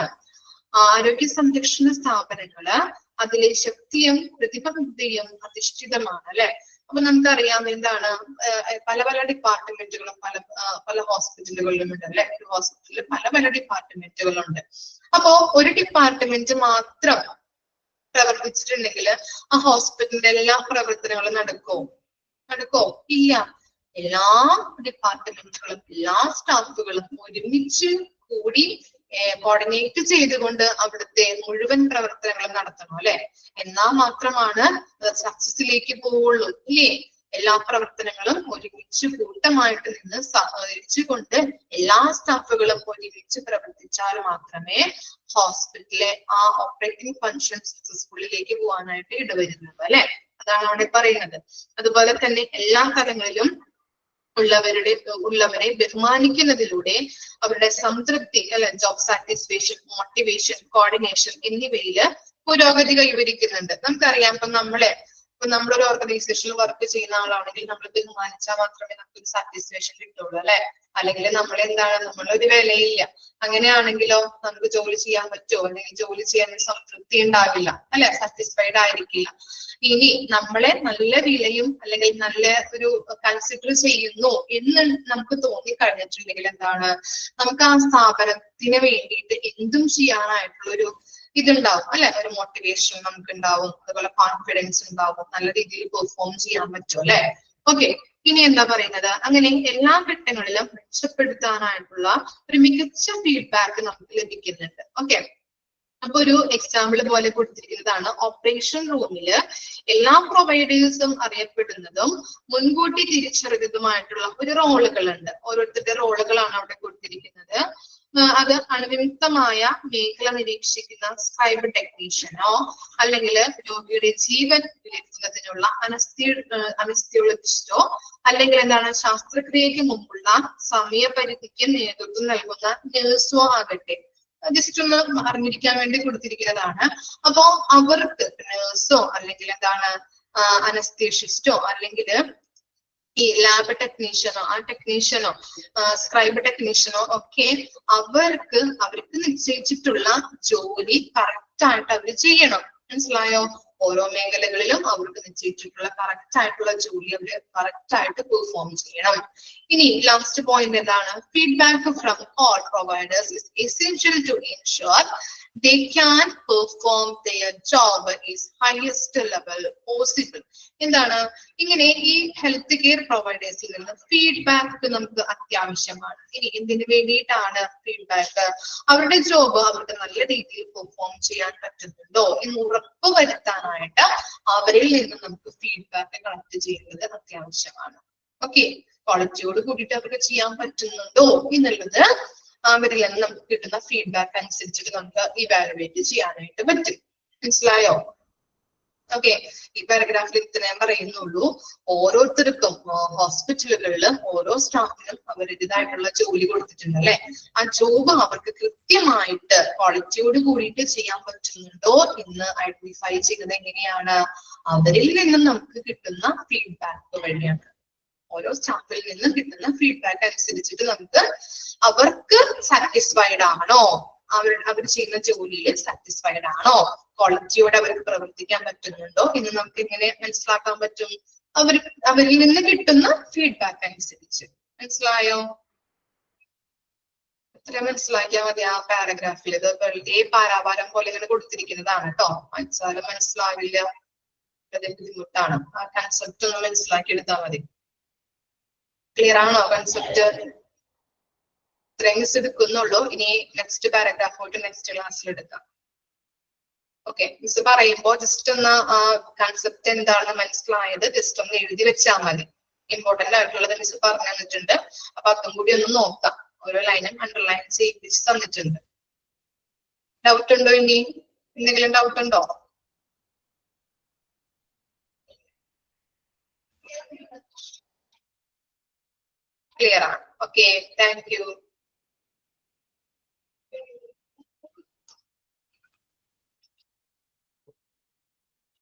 ആരോഗ്യ സംരക്ഷണ സ്ഥാപനങ്ങള് അതിലെ ശക്തിയും പ്രതിബദ്ധതയും അധിഷ്ഠിതമാണ് അല്ലെ. അപ്പൊ നമുക്കറിയാം എന്താണ്, പല പല ഡിപ്പാർട്ട്മെന്റുകളും പല ഹോസ്പിറ്റലുകളിലും ഉണ്ട് അല്ലെ. ഒരു ഹോസ്പിറ്റലിൽ പല പല ഡിപ്പാർട്ട്മെന്റുകളുണ്ട്. അപ്പോ ഒരു ഡിപ്പാർട്ട്മെന്റ് മാത്രം പ്രവർത്തിച്ചിട്ടുണ്ടെങ്കിൽ ആ ഹോസ്പിറ്റലിന്റെ എല്ലാ പ്രവർത്തനങ്ങളും നടക്കോ? ഇല്ല. എല്ലാ ഡിപ്പാർട്ട്മെന്റുകളും എല്ലാ സ്റ്റാഫുകളും ഒരുമിച്ച് കൂടി കോർഡിനേറ്റ് ചെയ്തുകൊണ്ട് അവിടുത്തെ മുഴുവൻ പ്രവർത്തനങ്ങളും നടത്തണം അല്ലെ. എന്നാൽ മാത്രമാണ് സക്സസിലേക്ക് പോവുള്ളൂ ഇല്ലേ. എല്ലാ പ്രവർത്തനങ്ങളും ഒരുമിച്ച് കൂട്ടമായിട്ട് നിന്ന് സഹകരിച്ചുകൊണ്ട് എല്ലാ സ്റ്റാഫുകളും ഒരുമിച്ച് പ്രവർത്തിച്ചാൽ മാത്രമേ ഹോസ്പിറ്റലിലെ ആ ഓപ്പറേറ്റിംഗ് ഫങ്ഷൻ സക്സസ്ഫുള്ളിലേക്ക് പോകാനായിട്ട് ഇടവരുന്നത് അല്ലെ. അതാണ് അവിടെ പറയുന്നത്. അതുപോലെ തന്നെ എല്ലാ തലങ്ങളിലും ഉള്ളവരെ ബഹുമാനിക്കുന്നതിലൂടെ അവരുടെ സംതൃപ്തി അല്ലെ, ജോബ് സാറ്റിസ്ഫാക്ഷൻ, മോട്ടിവേഷൻ, കോർഡിനേഷൻ എന്നിവയില് പുരോഗതി കൈവരിക്കുന്നുണ്ട്. നമുക്കറിയാം, ഇപ്പൊ നമ്മളൊരു ഓർഗനൈസേഷനിൽ വർക്ക് ചെയ്യുന്ന ആളാണെങ്കിൽ നമ്മൾ ബഹുമാനിച്ചാൽ മാത്രമേ നമുക്ക് സാറ്റിസ്ഫാക്ഷൻ കിട്ടുള്ളൂ അല്ലെ. അല്ലെങ്കിൽ നമ്മളൊരു വിലയില്ല. അങ്ങനെയാണെങ്കിലോ നമുക്ക് ജോലി ചെയ്യാൻ പറ്റുമോ, അല്ലെങ്കിൽ ജോലി ചെയ്യാൻ ഒരു സംതൃപ്തി ഉണ്ടാവില്ല അല്ലെ, സാറ്റിസ്ഫൈഡ് ആയിരിക്കില്ല. ഇനി നമ്മളെ നല്ല വിലയും അല്ലെങ്കിൽ നല്ല ഒരു കൺസിഡർ ചെയ്യുന്നു എന്ന് നമുക്ക് തോന്നിക്കഴിഞ്ഞിട്ടുണ്ടെങ്കിൽ നമുക്ക് ആ സ്ഥാപനത്തിന് വേണ്ടിയിട്ട് എന്തും ചെയ്യാനായിട്ടുള്ള ഒരു ഇതുണ്ടാവും അല്ലെ, ഒരു മോട്ടിവേഷൻ നമുക്ക് ഉണ്ടാവും, അതുപോലെ കോൺഫിഡൻസ് ഉണ്ടാവും, നല്ല രീതിയിൽ പെർഫോം ചെയ്യാൻ പറ്റും അല്ലെ. ഓക്കെ, ഇനി എന്താ പറയുന്നത്, അങ്ങനെ എല്ലാ ഘട്ടങ്ങളിലും മെച്ചപ്പെടുത്താനായിട്ടുള്ള ഒരു മികച്ച ഫീഡ്ബാക്ക് നമുക്ക് ലഭിക്കുന്നുണ്ട്. ഓക്കെ, അപ്പൊ ഒരു എക്സാമ്പിൾ പോലെ കൊടുത്തിരിക്കുന്നതാണ്, ഓപ്പറേഷൻ റൂമില് എല്ലാ പ്രൊവൈഡേഴ്സും അറിയപ്പെടുന്നതും മുൻകൂട്ടി തിരിച്ചറിഞ്ഞതുമായിട്ടുള്ള ഒരു റോളുകളുണ്ട്. ഓരോരുത്തരുടെ റോളുകളാണ് അവിടെ കൊടുത്തിരിക്കുന്നത്. അത് അണുവിമുക്തമായ മേഖല നിരീക്ഷിക്കുന്ന സ്ക്രൈബ് ടെക്നീഷ്യനോ അല്ലെങ്കിൽ രോഗിയുടെ ജീവൻ വിലയിരുത്തുന്നതിനുള്ള അനസ്തിയോളജിസ്റ്റോ അല്ലെങ്കിൽ ശസ്ത്രക്രിയയ്ക്ക് മുമ്പുള്ള സമയപരിധിക്ക് നേതൃത്വം നൽകുന്ന നഴ്സോ ആകട്ടെ. ജസ്റ്റ് ഒന്ന് അറിഞ്ഞിരിക്കാൻ വേണ്ടി കൊടുത്തിരിക്കുന്നതാണ്. അപ്പോ അവർക്ക് നഴ്സോ അല്ലെങ്കിൽ അനസ്തേഷ്യസ്റ്റോ അല്ലെങ്കിൽ ഈ ലാബ് ടെക്നീഷ്യനോ സ്ക്രൈബ് ടെക്നീഷ്യനോ ഒക്കെ അവർക്ക് നിശ്ചയിച്ചിട്ടുള്ള ജോലി കറക്റ്റ് ആയിട്ട് അവർ ചെയ്യണം. മനസ്സിലായോ? ഓരോ മേഖലകളിലും അവർക്ക് നിശ്ചയിച്ചിട്ടുള്ള കറക്റ്റ് ആയിട്ടുള്ള ജോലി അവർ കറക്റ്റ് ആയിട്ട് പെർഫോം ചെയ്യണം. ഇനി ലാസ്റ്റ് പോയിന്റ് എന്താണ്? Feedback from all providers is essential to ensure they can perform their job is highest level possible. ഇങ്ങനെ ഈ ഹെൽത്ത് കെയർ പ്രൊവൈഡേഴ്സിൽ നിന്ന് ഫീഡ്ബാക്ക് നമുക്ക് അത്യാവശ്യമാണ്. ഇനി എന്തിനു വേണ്ടിയിട്ടാണ് ഫീഡ്ബാക്ക്? അവരുടെ ജോബ് അവർക്ക് നല്ല രീതിയിൽ പെർഫോം ചെയ്യാൻ പറ്റുന്നുണ്ടോ എന്ന് ഉറപ്പ് വരുത്താനായിട്ട് അവരിൽ നിന്ന് നമുക്ക് ഫീഡ്ബാക്ക് കളക്ട് ചെയ്യുന്നത് അത്യാവശ്യമാണ്. ഓക്കെ, ക്വാളിറ്റിയോട് കൂടിയിട്ട് അവർക്ക് ചെയ്യാൻ പറ്റുന്നുണ്ടോ എന്നുള്ളത് അവരിൽ നിന്ന് നമുക്ക് കിട്ടുന്ന ഫീഡ്ബാക്ക് അനുസരിച്ചിട്ട് നമുക്ക് ഇവാലുവേറ്റ് ചെയ്യാനായിട്ട് പറ്റും. മനസ്സിലായോ? ഓക്കെ, ഈ പാരഗ്രാഫിൽ ഇത്രയും പറയുന്നുള്ളൂ. ഓരോരുത്തർക്കും ഹോസ്പിറ്റലുകളിൽ ഓരോ സ്റ്റാഫിനും അവരുടേതായിട്ടുള്ള ജോലി കൊടുത്തിട്ടുണ്ട് അല്ലെ. ആ ജോബ് അവർക്ക് കൃത്യമായിട്ട് ക്വാളിറ്റിയോട് കൂടിയിട്ട് ചെയ്യാൻ പറ്റുന്നുണ്ടോ എന്ന് ഐഡന്റിഫൈ ചെയ്യുന്നത് എങ്ങനെയാണ്? അവരിൽ നിന്നും നമുക്ക് കിട്ടുന്ന ഫീഡ്ബാക്ക് വഴിയാണ്. ഓരോ സ്റ്റാഫിൽ നിന്ന് കിട്ടുന്ന ഫീഡ്ബാക്ക് അനുസരിച്ചിട്ട് നമുക്ക് അവർക്ക് സാറ്റിസ്ഫൈഡ് ആണോ, അവർ ചെയ്യുന്ന ജോലിയിൽ സാറ്റിസ്ഫൈഡ് ആണോ, ക്വാളിറ്റിയോടെ അവർക്ക് പ്രവർത്തിക്കാൻ പറ്റുന്നുണ്ടോ എന്ന് നമുക്ക് എങ്ങനെ മനസ്സിലാക്കാൻ പറ്റും? അവരിൽ നിന്ന് കിട്ടുന്ന ഫീഡ്ബാക്ക് അനുസരിച്ച്. മനസ്സിലായോ? ഇത്ര മനസ്സിലാക്കിയാൽ മതി ആ പാരഗ്രാഫിൽ. ഇത് വെറുതെ പാരാവാരം പോലെ ഇങ്ങനെ കൊടുത്തിരിക്കുന്നതാണ് കേട്ടോ. മനസ്സിലാവില്ല, അത് ബുദ്ധിമുട്ടാണ്. ആ കൺസെപ്റ്റ് ഒന്ന് മനസ്സിലാക്കി എടുത്താൽ മതി. ക്ലിയർ ആണോ കൺസെപ്റ്റ്? ഇത്രയും എടുക്കുന്നുള്ളൂ. ഇനി നെക്സ്റ്റ് പാരഗ്രാഫ് പോയിട്ട് നെക്സ്റ്റ് ക്ലാസ്സിൽ എടുക്കാം. ഓക്കെ, മിസ് പറയുമ്പോ ജസ്റ്റ് ഒന്ന് ആ കൺസെപ്റ്റ് എന്താണെന്ന് മനസ്സിലായത് ജസ്റ്റ് ഒന്ന് എഴുതി വെച്ചാൽ മതി. ഇമ്പോർട്ടന്റ് ആയിട്ടുള്ളത് മിസ് പറഞ്ഞു തന്നിട്ടുണ്ട്. അപ്പൊ അതും കൂടി ഒന്ന് നോക്കാം. ഓരോ ലൈനും അണ്ടർലൈൻ ചെയ്യിപ്പിച്ച് തന്നിട്ടുണ്ട്. ഡൗട്ട് ഉണ്ടോ? ഇനി എന്തെങ്കിലും ഡൗട്ട് ഉണ്ടോ? ക്ലിയർ ആണ്. Okay, thank you.